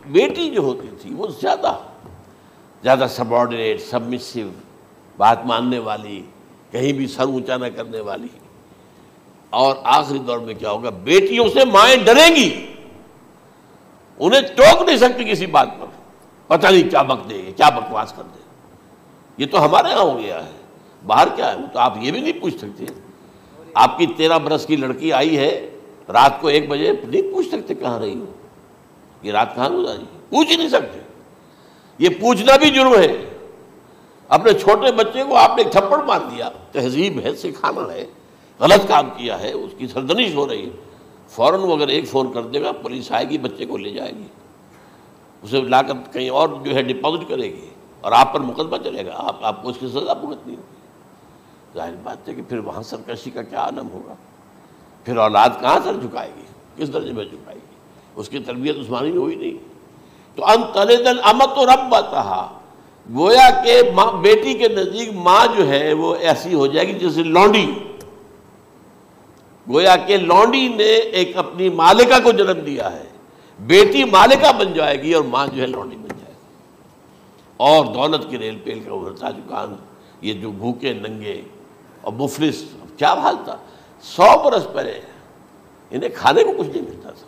بیٹی جو ہوتی تھی وہ زیادہ سبارڈینیٹ، سبمسو، بات ماننے والی، کہیں بھی سر اونچا نہ کرنے والی. اور آخری دور میں کیا ہوگا؟ بیٹیوں سے مائیں ڈریں گی، انہیں ٹوک نہیں سکتی کسی بات پر، پتہ نہیں کیا بک دے گے، کیا بکواس کر دے. یہ تو ہمارے ہاں ہو گیا ہے، باہر کیا ہے وہ تو آپ یہ بھی نہیں پوچھ سکتے. آپ کی 13 برس کی لڑکی آئی ہے رات کو 1 بجے، نہیں پوچھ سکتے کہاں رہی ہو، یہ رات کہاں گزاری، پوچھ ہی نہیں سکتے. یہ پوچھنا بھی جرم ہے. اپنے چھوٹے بچے کو آپ نے ایک تھپڑ مار دیا، تہذیب ہے، سکھانا ہے، غلط کام کیا ہے، اس کی سرزنش ہو رہی ہے، فوراً وہ اگر ایک فون کر دے گا پولیس آئے گی، بچے کو لے جائے گی، اسے لا کر کہیں اور جو ہے ڈپازٹ کرے گی اور آپ پر مقدمہ چلے گا، آپ کو اس کی سزا بھگتنی ہوگی. ظاہر بات ہے کہ پھر وہاں سرکشی کا کیا عالم ہوگا. پھر اولاد کہاں سر جھکائے گی، کس درجے میں جھکائے گی؟ اس کی تربیت عثمانی ہوئی نہیں. تو ان تلد الامۃ ربتہا، گویا کہ بیٹی کے نزدیک ماں جو ہے وہ ایسی ہو جائے گی جیسے لونڈی. گویا کہ لونڈی نے ایک اپنی مالکہ کو جنم دیا ہے، بیٹی مالکہ بن جائے گی اور ماں جو ہے لونڈی بن جائے گی، اور دولت کے ریل پیل کا ابھرتا دکان، یہ جو بھوکے ننگے اور مفلس، کیا حال تھا 100 برس پہلے، انہیں کھانے کو کچھ نہیں ملتا تھا۔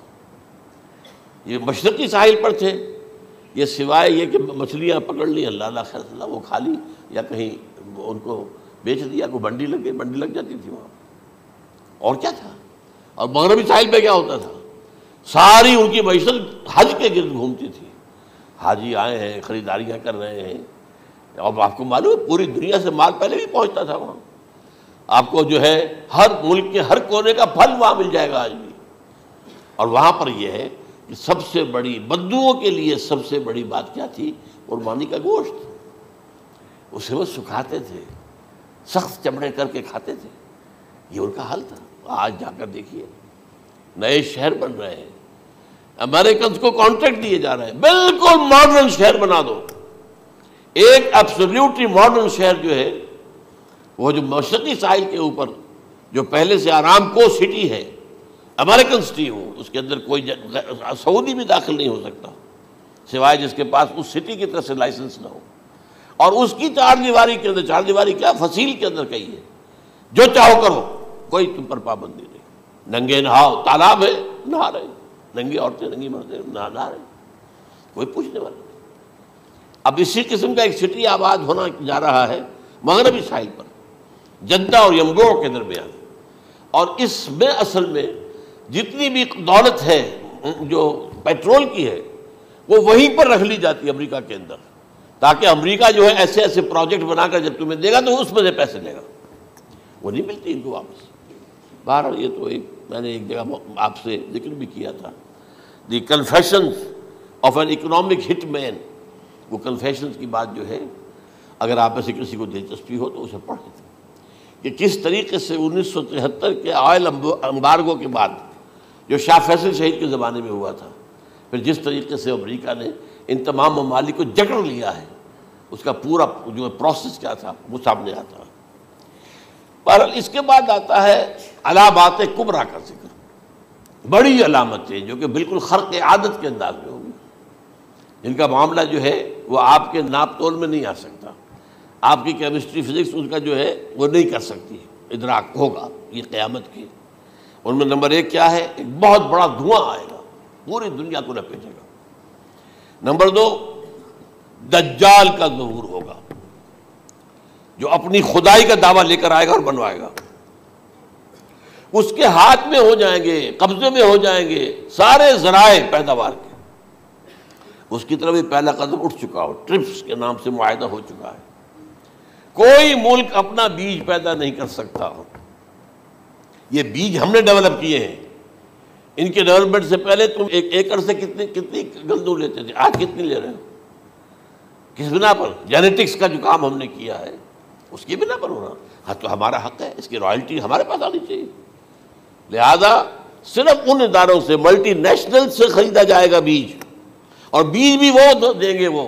یہ مشرقی ساحل پر تھے، یہ سوائے یہ کہ مچھلیاں پکڑ لی، اللہ خیر اللہ وہ کھا لی، یا کہیں ان کو بیچ دیا، کوئی بنڈی لگ گئی، بنڈی لگ جاتی تھی وہاں، اور کیا تھا۔ اور مغربی ساحل پہ کیا ہوتا تھا، ساری ان کی معیشت حج کے گرد گھومتی تھی، حاجی آئے ہیں، خریداریاں کر رہے ہیں، اور آپ کو معلوم ہے پوری دنیا سے مال پہلے بھی پہنچتا تھا وہاں، آپ کو جو ہے ہر ملک کے ہر کونے کا پھل وہاں مل جائے گا آج بھی۔ اور وہاں پر یہ ہے کہ سب سے بڑی بدوؤں کے لیے سب سے بڑی بات کیا تھی، قربانی کا گوشت، اسے وہ سکھاتے تھے، سخت چمڑے کر کے کھاتے تھے، یہ ان کا حل تھا۔ آج جا کر دیکھیے نئے شہر بن رہے ہیں، امریکنز کو کانٹریکٹ دیے جا رہے ہیں، بالکل ماڈرن شہر بنا دو، ایک ایبسلیوٹلی ماڈرن شہر جو ہے، وہ جو مشرقی ساحل کے اوپر جو پہلے سے آرام کو سٹی ہے، امریکن سٹی ہو، اس کے اندر کوئی سعودی بھی داخل نہیں ہو سکتا سوائے جس کے پاس اس سٹی کی طرف سے لائسنس نہ ہو، اور اس کی چار دیواری کے اندر، چار دیواری کیا فصیل کے اندر کہی ہے، جو چاہو کرو، کوئی تم پر پابندی نہیں، ننگے نہاؤ، تالاب ہے نہا رہے، ننگی عورتیں ننگی مردیں نہا رہے، کوئی پوچھنے والا نہیں۔ اب اسی قسم کا ایک سٹی آباد ہونا جا رہا ہے مغربی ساحل پر، جدہ اور ینبوع کے درمیان، اور اس میں اصل میں جتنی بھی دولت ہے جو پیٹرول کی ہے، وہ وہیں پر رکھ لی جاتی ہے امریکہ کے اندر، تاکہ امریکہ جو ہے ایسے ایسے پروجیکٹ بنا کر جب تمہیں دے گا تو اس میں سے پیسے دے گا، وہ نہیں ملتی ان کو واپس۔ بہرحال یہ تو ایک میں نے ایک جگہ آپ سے ذکر بھی کیا تھا، دی کنفیشنز آف این اکنامک ہٹ مین، وہ کنفیشنز کی بات جو ہے، اگر آپ میں سے کسی کو دلچسپی ہو تو اسے پڑھیں کہ کس طریقے سے 1973 کے آئل امبارگو کے بعد جو شاہ فیصل شہید کے زمانے میں ہوا تھا، پھر جس طریقے سے امریکہ نے ان تمام ممالک کو جکڑ لیا ہے، اس کا پورا جو پروسیس کیا تھا وہ سامنے آتا ہے۔ بہرحال اس کے بعد آتا ہے علامات کبریٰ کا ذکر، بڑی علامتیں جو کہ بالکل خرق عادت کے انداز میں ہوگی، جن کا معاملہ جو ہے وہ آپ کے ناپ تول میں نہیں آ سکتا، آپ کی کیمسٹری فزکس اس کا جو ہے وہ نہیں کر سکتی، ادراک ہوگا یہ قیامت کی۔ ان میں نمبر 1 کیا ہے، ایک بہت بڑا دھواں آئے گا، پوری دنیا کو لپیٹے گا۔ نمبر 2 دجال کا ظہور ہوگا، جو اپنی خدائی کا دعویٰ لے کر آئے گا اور بنوائے گا، اس کے ہاتھ میں ہو جائیں گے، قبضے میں ہو جائیں گے سارے ذرائع پیداوار کے، اس کی طرف بھی پہلا قدم اٹھ چکا ہو، ٹرپس کے نام سے معاہدہ ہو چکا ہے، کوئی ملک اپنا بیج پیدا نہیں کر سکتا، یہ بیج ہم نے ڈیولپ کیے ہیں، ان کے ڈیولپمنٹ سے پہلے تم ایک ایکڑ سے کتنی گندم لیتے تھے، آج کتنی لے رہے ہو، کس بنا پر؟ جینیٹکس کا جو کام ہم نے کیا ہے اس کی بنا پر ہو رہا، ہاں تو ہمارا حق ہے، اس کی رائلٹی ہمارے پاس آنی چاہیے، لہذا صرف ان اداروں سے، ملٹی نیشنل سے خریدا جائے گا بیج، اور بیج بھی وہ دیں گے وہ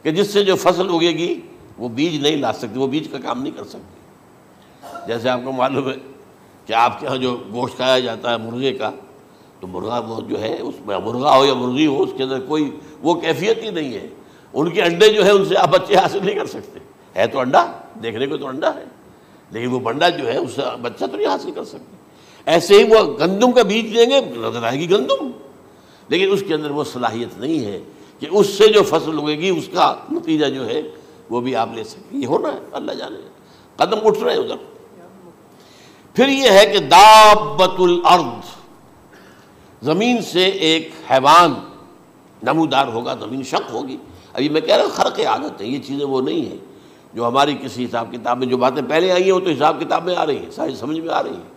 کہ جس سے جو فصل اگے گی وہ بیج نہیں لا سکتی، وہ بیج کا کام نہیں کر سکتی۔ جیسے آپ کو معلوم ہے کہ آپ کے ہاں جو گوشت کھایا جاتا ہے مرغے کا، تو مرغا وہ جو ہے اس میں مرغا ہو یا مرغی ہو، اس کے اندر کوئی وہ کیفیت ہی نہیں ہے، ان کے انڈے جو ہے ان سے آپ بچے حاصل نہیں کر سکتے، ہے تو انڈا، دیکھنے کو تو انڈا ہے، لیکن وہ بنڈا جو ہے اس سے بچہ تو نہیں حاصل کر سکتے۔ ایسے ہی وہ گندم کا بیج دیں گے، نظر آئے گی گندم، لیکن اس کے اندر وہ صلاحیت نہیں ہے کہ اس سے جو فصل اگے گی اس کا نتیجہ جو ہے وہ بھی آپ لے سکیں، یہ ہونا ہے، اللہ جانے، قدم اٹھ رہے ہیں ادھر۔ پھر یہ ہے کہ دابۃ الارض، زمین سے ایک حیوان نمودار ہوگا، زمین شق ہوگی۔ ابھی میں کہہ رہا ہوں خرق عادت ہے، یہ چیزیں وہ نہیں ہیں جو ہماری کسی حساب کتاب میں جو باتیں پہلے آئی ہیں وہ تو حساب کتاب میں آ رہی ہیں، ساری سمجھ میں آ رہی ہیں،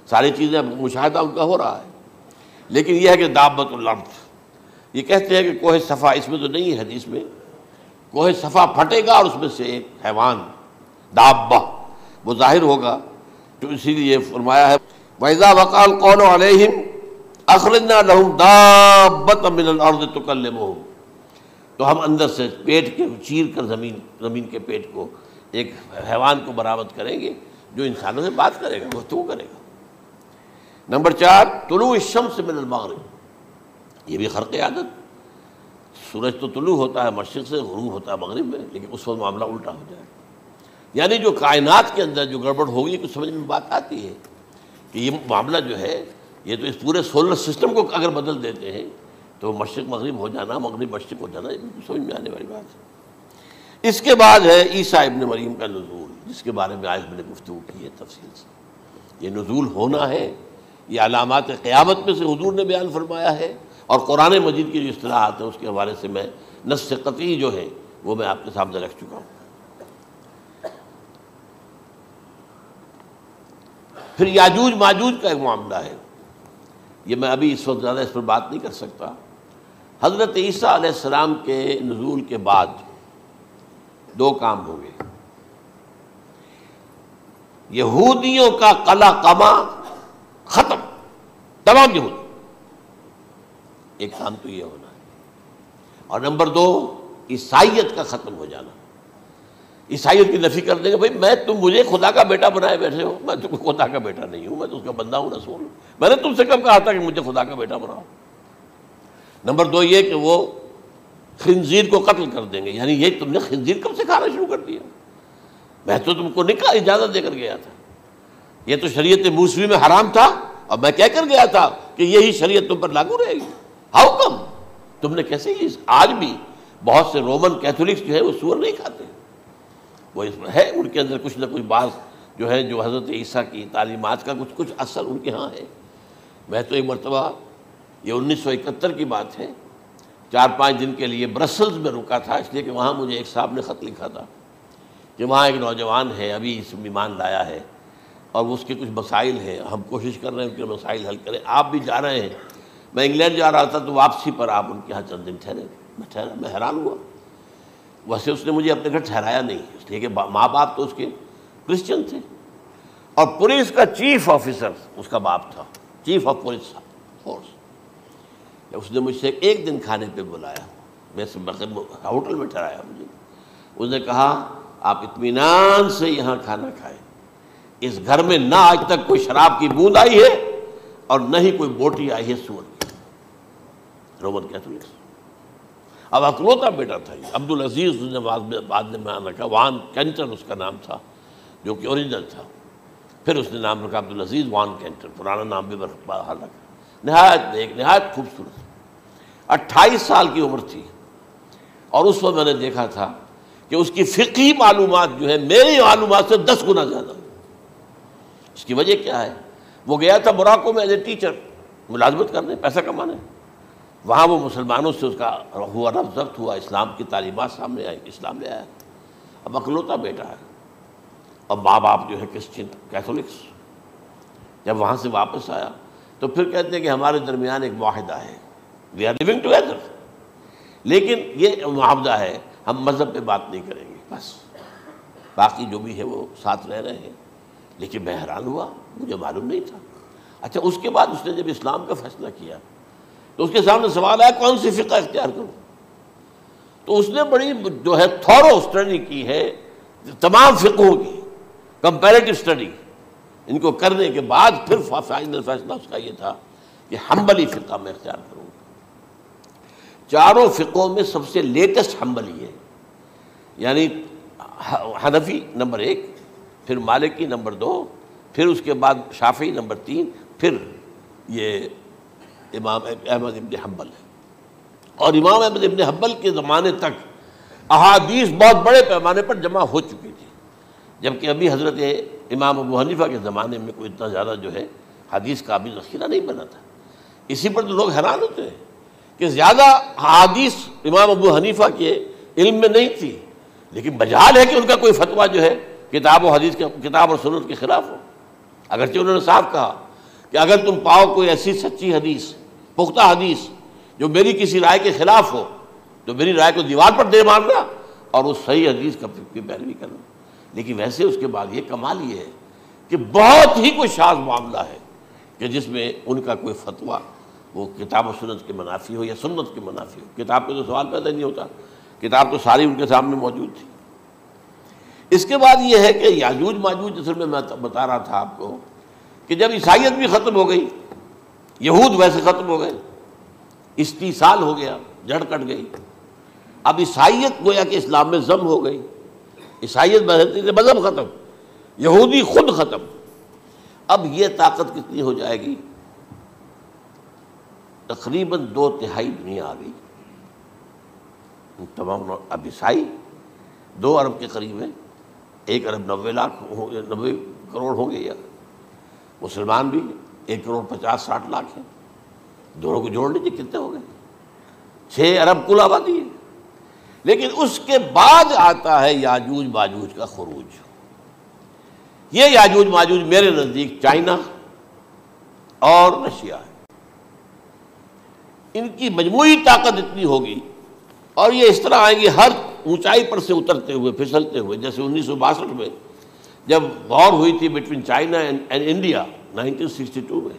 ساری چیزیں مشاہدہ ان کا ہو رہا ہے، لیکن یہ ہے کہ دابۃ الارض، یہ کہتے ہیں کہ کوہ صفا، اس میں تو نہیں ہے حدیث میں، کوہ صفا پھٹے گا اور اس میں سے ایک حیوان دابہ وہ ظاہر ہوگا، تو اسی لیے فرمایا ہے وَإِذَا وَقَعَ الْقَوْلُ عَلَيْهِمْ أَخْرَجْنَا لَهُمْ دَابَّةً مِّنَ الْأَرْضِ تُكَلِّمُهُمْ، تو ہم اندر سے پیٹ کے چیر کر زمین کے پیٹ کو ایک حیوان کو برآمد کریں گے جو انسانوں سے بات کرے گا، گفتگو کرے گا۔ نمبر 4 طلوع الشمس من المغرب، یہ بھی خرق عادت، سورج تو طلوع ہوتا ہے مشرق سے، غروب ہوتا ہے مغرب میں، لیکن اس وقت معاملہ الٹا ہو جائے، یعنی جو کائنات کے اندر جو گڑبڑ ہوگی کچھ سمجھ میں بات آتی ہے کہ یہ معاملہ جو ہے یہ تو اس پورے سولر سسٹم کو اگر بدل دیتے ہیں تو مشرق مغرب ہو جانا، مغرب مشرق ہو جانا، یہ بالکل سمجھ میں آنے والی بات ہے۔ اس کے بعد ہے عیسیٰ ابن مریم کا نزول، جس کے بارے میں آج میں نے گفتگو کی ہے تفصیل سے۔ یہ نزول ہونا ہے، یہ علامات قیامت میں سے حضور نے بیان فرمایا ہے، اور قرآن مجید کی جو اصطلاحات ہیں اس کے حوالے سے میں نص قطعی جو ہے وہ میں آپ کے سامنے رکھ چکا ہوں۔ پھر یاجوج ماجوج کا ایک معاملہ ہے، یہ میں ابھی اس وقت زیادہ اس پر بات نہیں کر سکتا۔ حضرت عیسیٰ علیہ السلام کے نزول کے بعد 2 کام ہوں گے، یہودیوں کا قلع قمع ختم، تمام یہود، ایک کام تو یہ ہونا ہے، اور نمبر 2 عیسائیت کا ختم ہو جانا، عیسائیت کی نفی کر دیں گے، بھائی میں تم مجھے خدا کا بیٹا بنائے بیٹھے ہو، میں تم خدا کا بیٹا نہیں ہوں، میں تو اس کا بندہ ہوں، رسول ہوں، میں نے تم سے کب کہا تھا کہ مجھے خدا کا بیٹا بناؤ۔ نمبر 2 یہ کہ وہ خنزیر کو قتل کر دیں گے، یعنی یہ تم نے خنزیر کب سے کھانا شروع کر دیا، میں تو تم کو نکاح اجازت دے کر گیا تھا، یہ تو شریعت موسوی میں حرام تھا، اور میں کہہ کر گیا تھا کہ یہی شریعت تم پر لاگو رہے گی، ہاؤ کم تم نے کیسے یہ؟ آج بھی بہت سے رومن کیتھولکس جو ہے وہ سور نہیں کھاتے، وہ اس میں ہے ان کے اندر کچھ نہ کچھ بعض جو ہے جو حضرت عیسیٰ کی تعلیمات کا کچھ اثر ان کے ہاں ہے۔ میں تو ایک مرتبہ، یہ 1971 کی بات ہے، 4-5 دن کے لیے برسلز میں رکا تھا، اس لیے کہ وہاں مجھے ایک صاحب نے خط لکھا تھا کہ وہاں ایک نوجوان ہے، ابھی اس میں ایمان لایا ہے، اور اس کے کچھ مسائل ہیں، ہم کوشش کر رہے ہیں ان کے مسائل حل کریں، آپ بھی جا رہے ہیں۔ میں انگلینڈ جا رہا تھا تو واپسی پر آپ ان کے یہاں چند دن ٹھہرے، میں حیران ہوا، ویسے اس نے مجھے اپنے گھر ٹھہرایا نہیں، اس لیے کہ ماں باپ تو اس کے کرسچن تھے، اور پولیس کا چیف آفیسر اس کا باپ تھا، چیف آف پولیس فورس۔ اس نے مجھ سے 1 دن کھانے پہ بلایا، میں ہوٹل میں ٹھہرایا مجھے، اس نے کہا آپ اطمینان سے یہاں کھانا کھائیں، اس گھر میں نہ آج تک کوئی شراب کی بوند آئی ہے اور نہ ہی کوئی بوٹی آئی ہے سور کی۔ رومن کیتھولکس، اب اکلوتا بیٹا تھا یہ عبدالعزیز، نے بعد میں نام رکھا، وان کینٹر اس کا نام تھا جو کہ اوریجنل تھا، پھر اس نے نام رکھا عبدالعزیز وان کینٹر، پرانا نام بھی بہرحال رکھا۔ نہایت ایک نہایت خوبصورت، 28 سال کی عمر تھی، اور اس وقت میں نے دیکھا تھا کہ اس کی فقہی معلومات جو ہے میری معلومات سے 10 گنا زیادہ۔ اس کی وجہ کیا ہے؟ وہ گیا تھا موراکو میں ایز اے ٹیچر ملازمت کرنے، پیسہ کمانے، وہاں وہ مسلمانوں سے اس کا ہوا ربط ضبط ہوا، اسلام کی تعلیمات سامنے آئی، اسلام لے آیا، اب اکلوتا بیٹا ہے، اور ماں باپ جو ہے کرسچن کیتھولکس۔ جب وہاں سے واپس آیا تو پھر کہتے ہیں کہ ہمارے درمیان ایک معاہدہ ہے، وی آر لیونگ ٹوگیدر، لیکن یہ معاہدہ ہے ہم مذہب پہ بات نہیں کریں گے، بس باقی جو بھی ہے وہ ساتھ رہ رہے ہیں۔ لیکن میں حیران ہوا، مجھے معلوم نہیں تھا۔ اچھا، اس کے بعد اس نے جب اسلام کا فیصلہ کیا تو اس کے سامنے سوال آیا کون سی فقہ اختیار کروں، تو اس نے بڑی جو ہے تھورو اسٹڈی کی ہے تمام فقہوں کی، کمپیریٹو اسٹڈی، ان کو کرنے کے بعد پھر فائنل فیصلہ اس کا یہ تھا کہ حنبلی فقہ میں اختیار کروں۔ 4 فقہوں میں سب سے لیٹسٹ حنبلی ہے، یعنی حنفی نمبر 1، پھر مالکی نمبر 2، پھر اس کے بعد شافعی نمبر 3، پھر یہ امام احمد ابن حنبل ہے۔ اور امام احمد ابن حنبل کے زمانے تک احادیث بہت بڑے پیمانے پر جمع ہو چکی تھی، جبکہ ابھی حضرت امام ابو حنیفہ کے زمانے میں کوئی اتنا زیادہ جو ہے حدیث کا بھی ذخیرہ نہیں بنا تھا۔ اسی پر تو لوگ حیران ہوتے ہیں کہ زیادہ حدیث امام ابو حنیفہ کے علم میں نہیں تھی، لیکن بجال ہے کہ ان کا کوئی فتویٰ جو ہے کتاب و حدیث کے، کتاب اور سنت کے خلاف ہو، اگرچہ انہوں نے صاف کہا کہ اگر تم پاؤ کوئی ایسی سچی حدیث، پختہ حدیث جو میری کسی رائے کے خلاف ہو تو میری رائے کو دیوار پر دے مارنا اور اس صحیح حدیث کی پیروی کرنا۔ لیکن ویسے اس کے بعد یہ کمال یہ ہے کہ بہت ہی کوئی شاذ معاملہ ہے کہ جس میں ان کا کوئی فتویٰ وہ کتاب و سنت کے منافی ہو یا سنت کے منافی ہو۔ کتاب پہ تو سوال پیدا نہیں ہوتا، کتاب تو ساری ان کے سامنے موجود تھی۔ اس کے بعد یہ ہے کہ یاجوج ماجوج، اصل میں بتا رہا تھا آپ کو کہ جب عیسائیت بھی ختم ہو گئی یہود ویسے ختم ہو گئے، استیصال ہو گیا، جڑ کٹ گئی۔ اب عیسائیت گویا کہ اسلام میں ضم ہو گئی، عیسائیت مذہب ختم، یہودی خود ختم۔ اب یہ طاقت کتنی ہو جائے گی؟ تقریباً 2/3 دنیا آ گئی تمام۔ اب عیسائی 2 ارب کے قریب ہیں، 1 ارب 90 کروڑ ہوں گے، یا مسلمان بھی 1 کروڑ 50-60 لاکھ ہیں، دونوں کو جوڑ لیجیے کتنے ہو گئے؟ 6 ارب کل آبادی ہے۔ لیکن اس کے بعد آتا ہے یاجوج ماجوج کا خروج۔ یہ یاجوج ماجوج میرے نزدیک چائنا اور رشیا ہے، ان کی مجموعی طاقت اتنی ہوگی، اور یہ اس طرح آئیں گے ہر اونچائی پر سے اترتے ہوئے، پھسلتے ہوئے۔ جیسے 1962 میں جب وار ہوئی تھی بٹوین چائنا اینڈ انڈیا 1962 میں،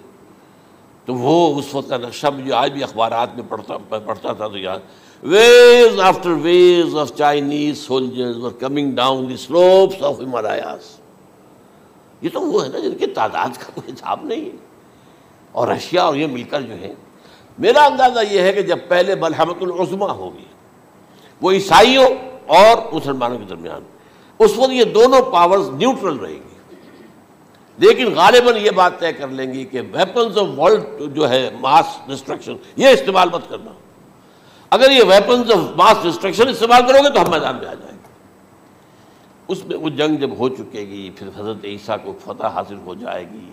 تو وہ اس وقت کا نقشہ جو آج بھی اخبارات میں پڑھتا تھا تو یاد، waves after waves of Chinese soldiers were coming down the slopes of Himalayas۔ یہ تو وہ ہے نا جن کی تعداد کا کوئی حساب نہیں ہے۔ اور رشیا اور یہ مل کر جو ہے، میرا اندازہ یہ ہے کہ جب پہلے ملحمۃ العظمیٰ ہوگی وہ عیسائیوں اور مسلمانوں کے درمیان، اس وقت یہ دونوں پاورز نیوٹرل رہیں گی، لیکن غالباً یہ بات طے کر لیں گی کہ ویپنز آف ورلڈ جو ہے ماس ڈسٹرکشن، یہ استعمال مت کرنا۔ اگر یہ ویپنز آف ماس ڈسٹرکشن استعمال کرو گے تو ہم میدان میں آ جائیں گے۔ اس میں وہ جنگ جب ہو چکے گی، پھر حضرت عیسیٰ کو فتح حاصل ہو جائے گی،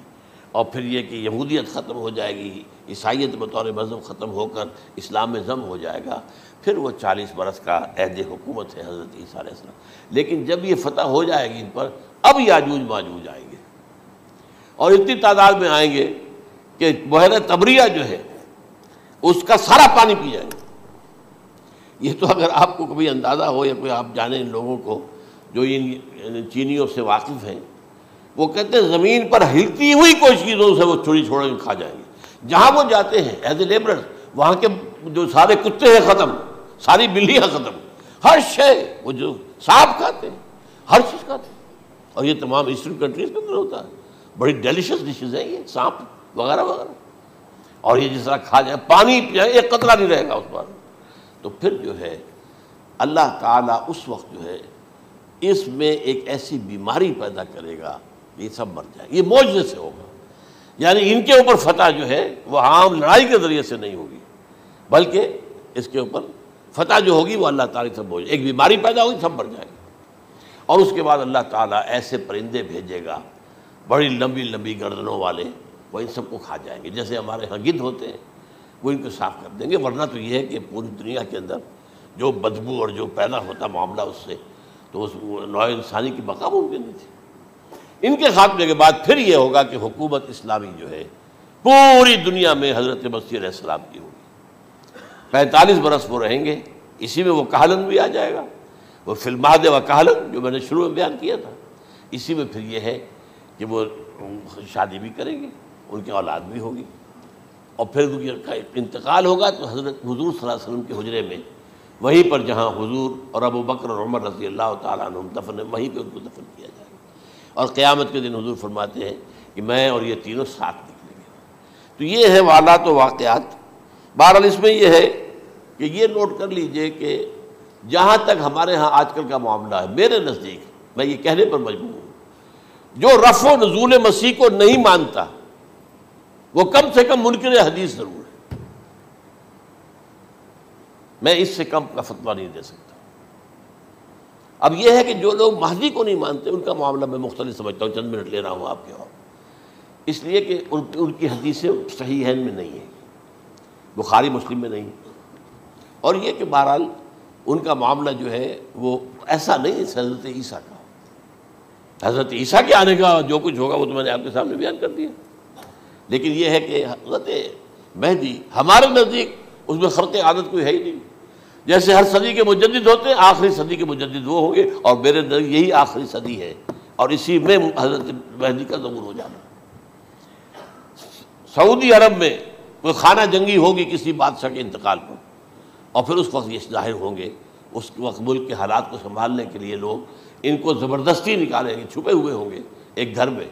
اور پھر یہ کہ یہودیت ختم ہو جائے گی، عیسائیت بطور مذہب ختم ہو کر اسلام میں ضم ہو جائے گا، پھر وہ 40 برس کا عہد حکومت ہے حضرت عیسیٰ علیہ السلام۔ لیکن جب یہ فتح ہو جائے گی ان پر، اب یاجوج ماجوج آئیں گے، اور اتنی تعداد میں آئیں گے کہ بحیرہ طبریہ جو ہے اس کا سارا پانی پی جائیں گے۔ یہ تو اگر آپ کو کبھی اندازہ ہو، یا کوئی آپ جانیں ان لوگوں کو جو ان چینیوں سے واقف ہیں، وہ کہتے ہیں زمین پر ہلتی ہوئی کوئی چیزوں سے وہ چھوڑی چھوڑ کے کھا جائیں گے۔ جہاں وہ جاتے ہیں ایز اے لیبرر، وہاں کے جو سارے کتے ہیں ختم، ساری بلیاں ختم، ہر شے، وہ جو سانپ کھاتے ہیں، ہر چیز کھاتے ہیں۔ اور یہ تمام ایسٹرن کنٹریز کے اندر ہوتا ہے، بڑی ڈیلیشس ڈشز ہیں یہ سانپ وغیرہ وغیرہ، اور یہ جس طرح کھا جائے، پانی پی، ایک قطرہ نہیں رہے گا اس پر۔ تو پھر جو ہے اللہ تعالیٰ اس وقت جو ہے اس میں ایک ایسی بیماری پیدا کرے گا، یہ سب مر جائے، یہ معجزے سے ہوگا۔ یعنی ان کے اوپر فتح جو ہے وہ عام لڑائی کے ذریعے سے نہیں ہوگی، بلکہ اس کے اوپر فتح جو ہوگی وہ اللہ تعالیٰ سے ہوگی، ایک بیماری پیدا ہوگی، سب مر جائیں گے۔ اور اس کے بعد اللہ تعالیٰ ایسے پرندے بھیجے گا بڑی لمبی لمبی گردنوں والے، وہ ان سب کو کھا جائیں گے، جیسے ہمارے ہاں گدھ ہوتے ہیں، وہ ان کو صاف کر دیں گے۔ ورنہ تو یہ ہے کہ پوری دنیا کے اندر جو بدبو اور جو پیدا ہوتا معاملہ اس سے، تو اس نوع انسانی کی بقا ممکن نہیں تھی۔ ان کے خاتمے کے بعد پھر یہ ہوگا کہ حکومت اسلامی جو ہے پوری دنیا میں حضرت مسیح علیہ السلام کی ہوگی۔ 45 برس وہ رہیں گے، اسی میں وہ کہلن بھی آ جائے گا، وہ فی المہد و کہلن جو میں نے شروع میں بیان کیا تھا، اسی میں پھر یہ ہے کہ وہ شادی بھی کریں گے، ان کی اولاد بھی ہوگی، اور پھر ان کا انتقال ہوگا تو حضرت حضور صلی اللہ علیہ وسلم کے حجرے میں، وہیں پر جہاں حضور اور ابو بکر اور عمر رضی اللہ تعالیٰ عنہم دفن ہیں، وہیں پہ ان کو دفن کیا جائے گا۔ اور قیامت کے دن حضور فرماتے ہیں کہ میں اور یہ تینوں ساتھ نکلیں گے۔ تو یہ ہے والات و واقعات۔ بہرحال اس میں یہ ہے کہ یہ نوٹ کر لیجئے کہ جہاں تک ہمارے ہاں آج کل کا معاملہ ہے، میرے نزدیک میں یہ کہنے پر مجبور ہوں، جو رفع و نزول مسیح کو نہیں مانتا وہ کم سے کم منکر حدیث ضرور ہے۔ میں اس سے کم کا فتویٰ نہیں دے سکتا۔ اب یہ ہے کہ جو لوگ مہدی کو نہیں مانتے ان کا معاملہ میں مختلف سمجھتا ہوں، چند منٹ لے رہا ہوں آپ کے، اور اس لیے کہ ان کی حدیثیں صحیحین میں نہیں ہیں، بخاری مسلم میں نہیں، اور یہ کہ بہرحال ان کا معاملہ جو ہے وہ ایسا نہیں ہے حضرت عیسیٰ کا۔ حضرت عیسیٰ کے آنے کا جو کچھ ہوگا وہ تو میں نے آپ کے سامنے بیان کر دیا، لیکن یہ ہے کہ حضرت مہدی ہمارے نزدیک اس میں خرق عادت کوئی ہے ہی نہیں۔ جیسے ہر صدی کے مجدد ہوتے ہیں، آخری صدی کے مجدد وہ ہوں گے، اور میرے نزدیک یہی آخری صدی ہے، اور اسی میں حضرت مہدی کا ظہور ہو جانا۔ سعودی عرب میں کوئی خانہ جنگی ہوگی کسی بادشاہ کے انتقال پر، اور پھر اس وقت یہ ظاہر ہوں گے، اس وقت ملک کے حالات کو سنبھالنے کے لیے لوگ ان کو زبردستی نکالیں گے، چھپے ہوئے ہوں گے ایک گھر میں۔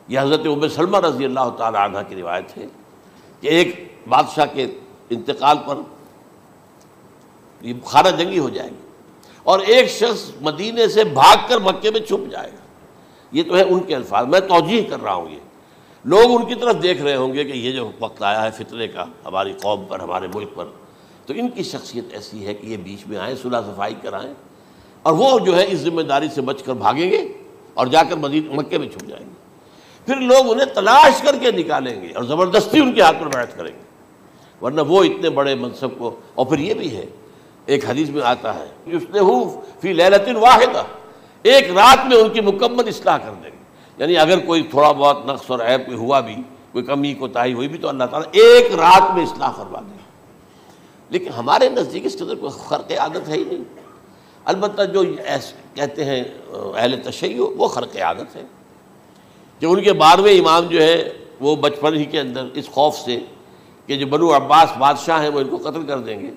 یہ حضرت ام سلمہ رضی اللہ تعالی عنہ کی روایت ہے کہ ایک بادشاہ کے انتقال پر یہ خانہ جنگی ہو جائے گی اور ایک شخص مدینے سے بھاگ کر مکے میں چھپ جائے گا. یہ تو ہے ان کے الفاظ، میں توجیہ کر رہا ہوں. یہ لوگ ان کی طرف دیکھ رہے ہوں گے کہ یہ جو وقت آیا ہے فتنے کا ہماری قوم پر، ہمارے ملک پر، تو ان کی شخصیت ایسی ہے کہ یہ بیچ میں آئیں، صلح صفائی کرائیں، اور وہ جو ہے اس ذمہ داری سے بچ کر بھاگیں گے اور جا کر مکے میں چھپ جائیں گے. پھر لوگ انہیں تلاش کر کے نکالیں گے اور زبردستی ان کے ہاتھ پر بیعت کریں گے، ورنہ وہ اتنے بڑے منصب کو. اور پھر یہ بھی ہے، ایک حدیث میں آتا ہے یصلحوا فی لیلۃ واحدہ، ایک رات میں ان کی مکمل اصلاح کر دیں گے. یعنی اگر کوئی تھوڑا بہت نقص اور عیب کوئی ہوا بھی، کوئی کمی کوتاہی ہوئی بھی، تو اللہ تعالیٰ ایک رات میں اصلاح کروا دیں گے. لیکن ہمارے نزدیک اس کے اندر کوئی خرق عادت ہے ہی نہیں. البتہ جو کہتے ہیں اہل تشیع، وہ خرق عادت ہے کہ ان کے 12ویں امام جو ہے وہ بچپن ہی کے اندر اس خوف سے کہ جو بنو عباس بادشاہ ہیں وہ ان کو قتل کر دیں گے،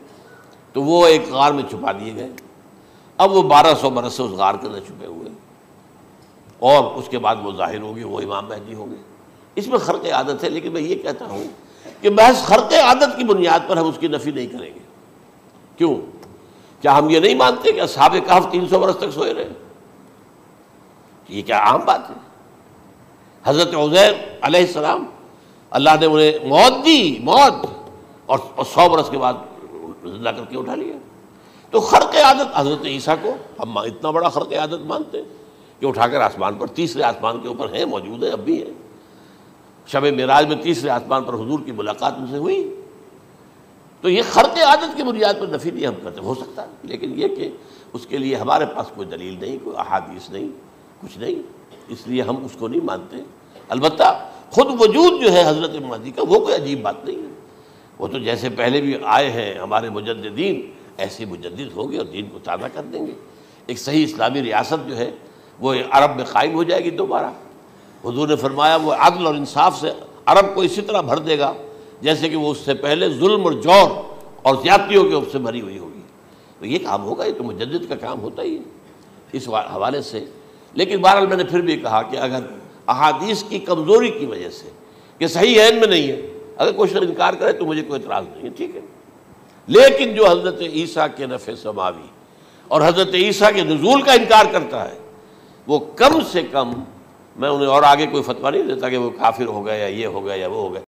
تو وہ ایک غار میں چھپا دیے گئے. اب وہ 1200 برس سے اس غار کے اندر چھپے ہوئے، اور اس کے بعد وہ ظاہر ہوگی، وہ امام مہدی ہوں گے. اس میں خرق عادت ہے. لیکن میں یہ کہتا ہوں کہ محض خرق عادت کی بنیاد پر ہم اس کی نفی نہیں کریں گے. کیوں؟ کیا ہم یہ نہیں مانتے کہ اصحاب کہف 300 برس تک سوئے رہے؟ یہ کیا عام بات ہے؟ حضرت عزیر علیہ السلام، اللہ نے انہیں موت دی، موت، اور 100 برس کے بعد زندہ کر کے اٹھا لیا. تو خرق عادت حضرت عیسیٰ کو ہم اتنا بڑا خرق عادت مانتے ہیں کہ اٹھا کر آسمان پر، تیسرے آسمان کے اوپر ہیں، موجود ہیں، اب بھی ہیں. شب معراج میں تیسرے آسمان پر حضور کی ملاقات ان سے ہوئی. تو یہ خرق عادت کی بنیاد پر نفی نہیں ہم کرتے. ہو سکتا ہے، لیکن یہ کہ اس کے لیے ہمارے پاس کوئی دلیل نہیں، کوئی احادیث نہیں، کچھ نہیں، اس لیے ہم اس کو نہیں مانتے. البتہ خود وجود جو ہے حضرت مہدی کا، وہ کوئی عجیب بات نہیں ہے. وہ تو جیسے پہلے بھی آئے ہیں ہمارے مجددین، ایسے مجدد ہوں گے اور دین کو تازہ کر دیں گے. ایک صحیح اسلامی ریاست جو ہے وہ عرب میں قائم ہو جائے گی دوبارہ. حضور نے فرمایا وہ عدل اور انصاف سے عرب کو اسی طرح بھر دے گا جیسے کہ وہ اس سے پہلے ظلم اور جور اور زیادتیوں کے سے بھری ہوئی ہوگی. تو یہ کام ہوگا، یہ تو مجدد کا کام ہوتا ہی ہے اس حوالے سے. لیکن بہرحال میں نے پھر بھی کہا کہ اگر احادیث کی کمزوری کی وجہ سے کہ صحیح عین میں نہیں ہے، اگر کوئی شخص انکار کرے تو مجھے کوئی اعتراض نہیں ہے، ٹھیک ہے. لیکن جو حضرت عیسیٰ کے نفع سماوی اور حضرت عیسیٰ کے نزول کا انکار کرتا ہے، وہ کم سے کم، میں انہیں اور آگے کوئی فتویٰ نہیں دیتا کہ وہ کافر ہو گئے یا یہ ہو گیا یا وہ ہو گیا.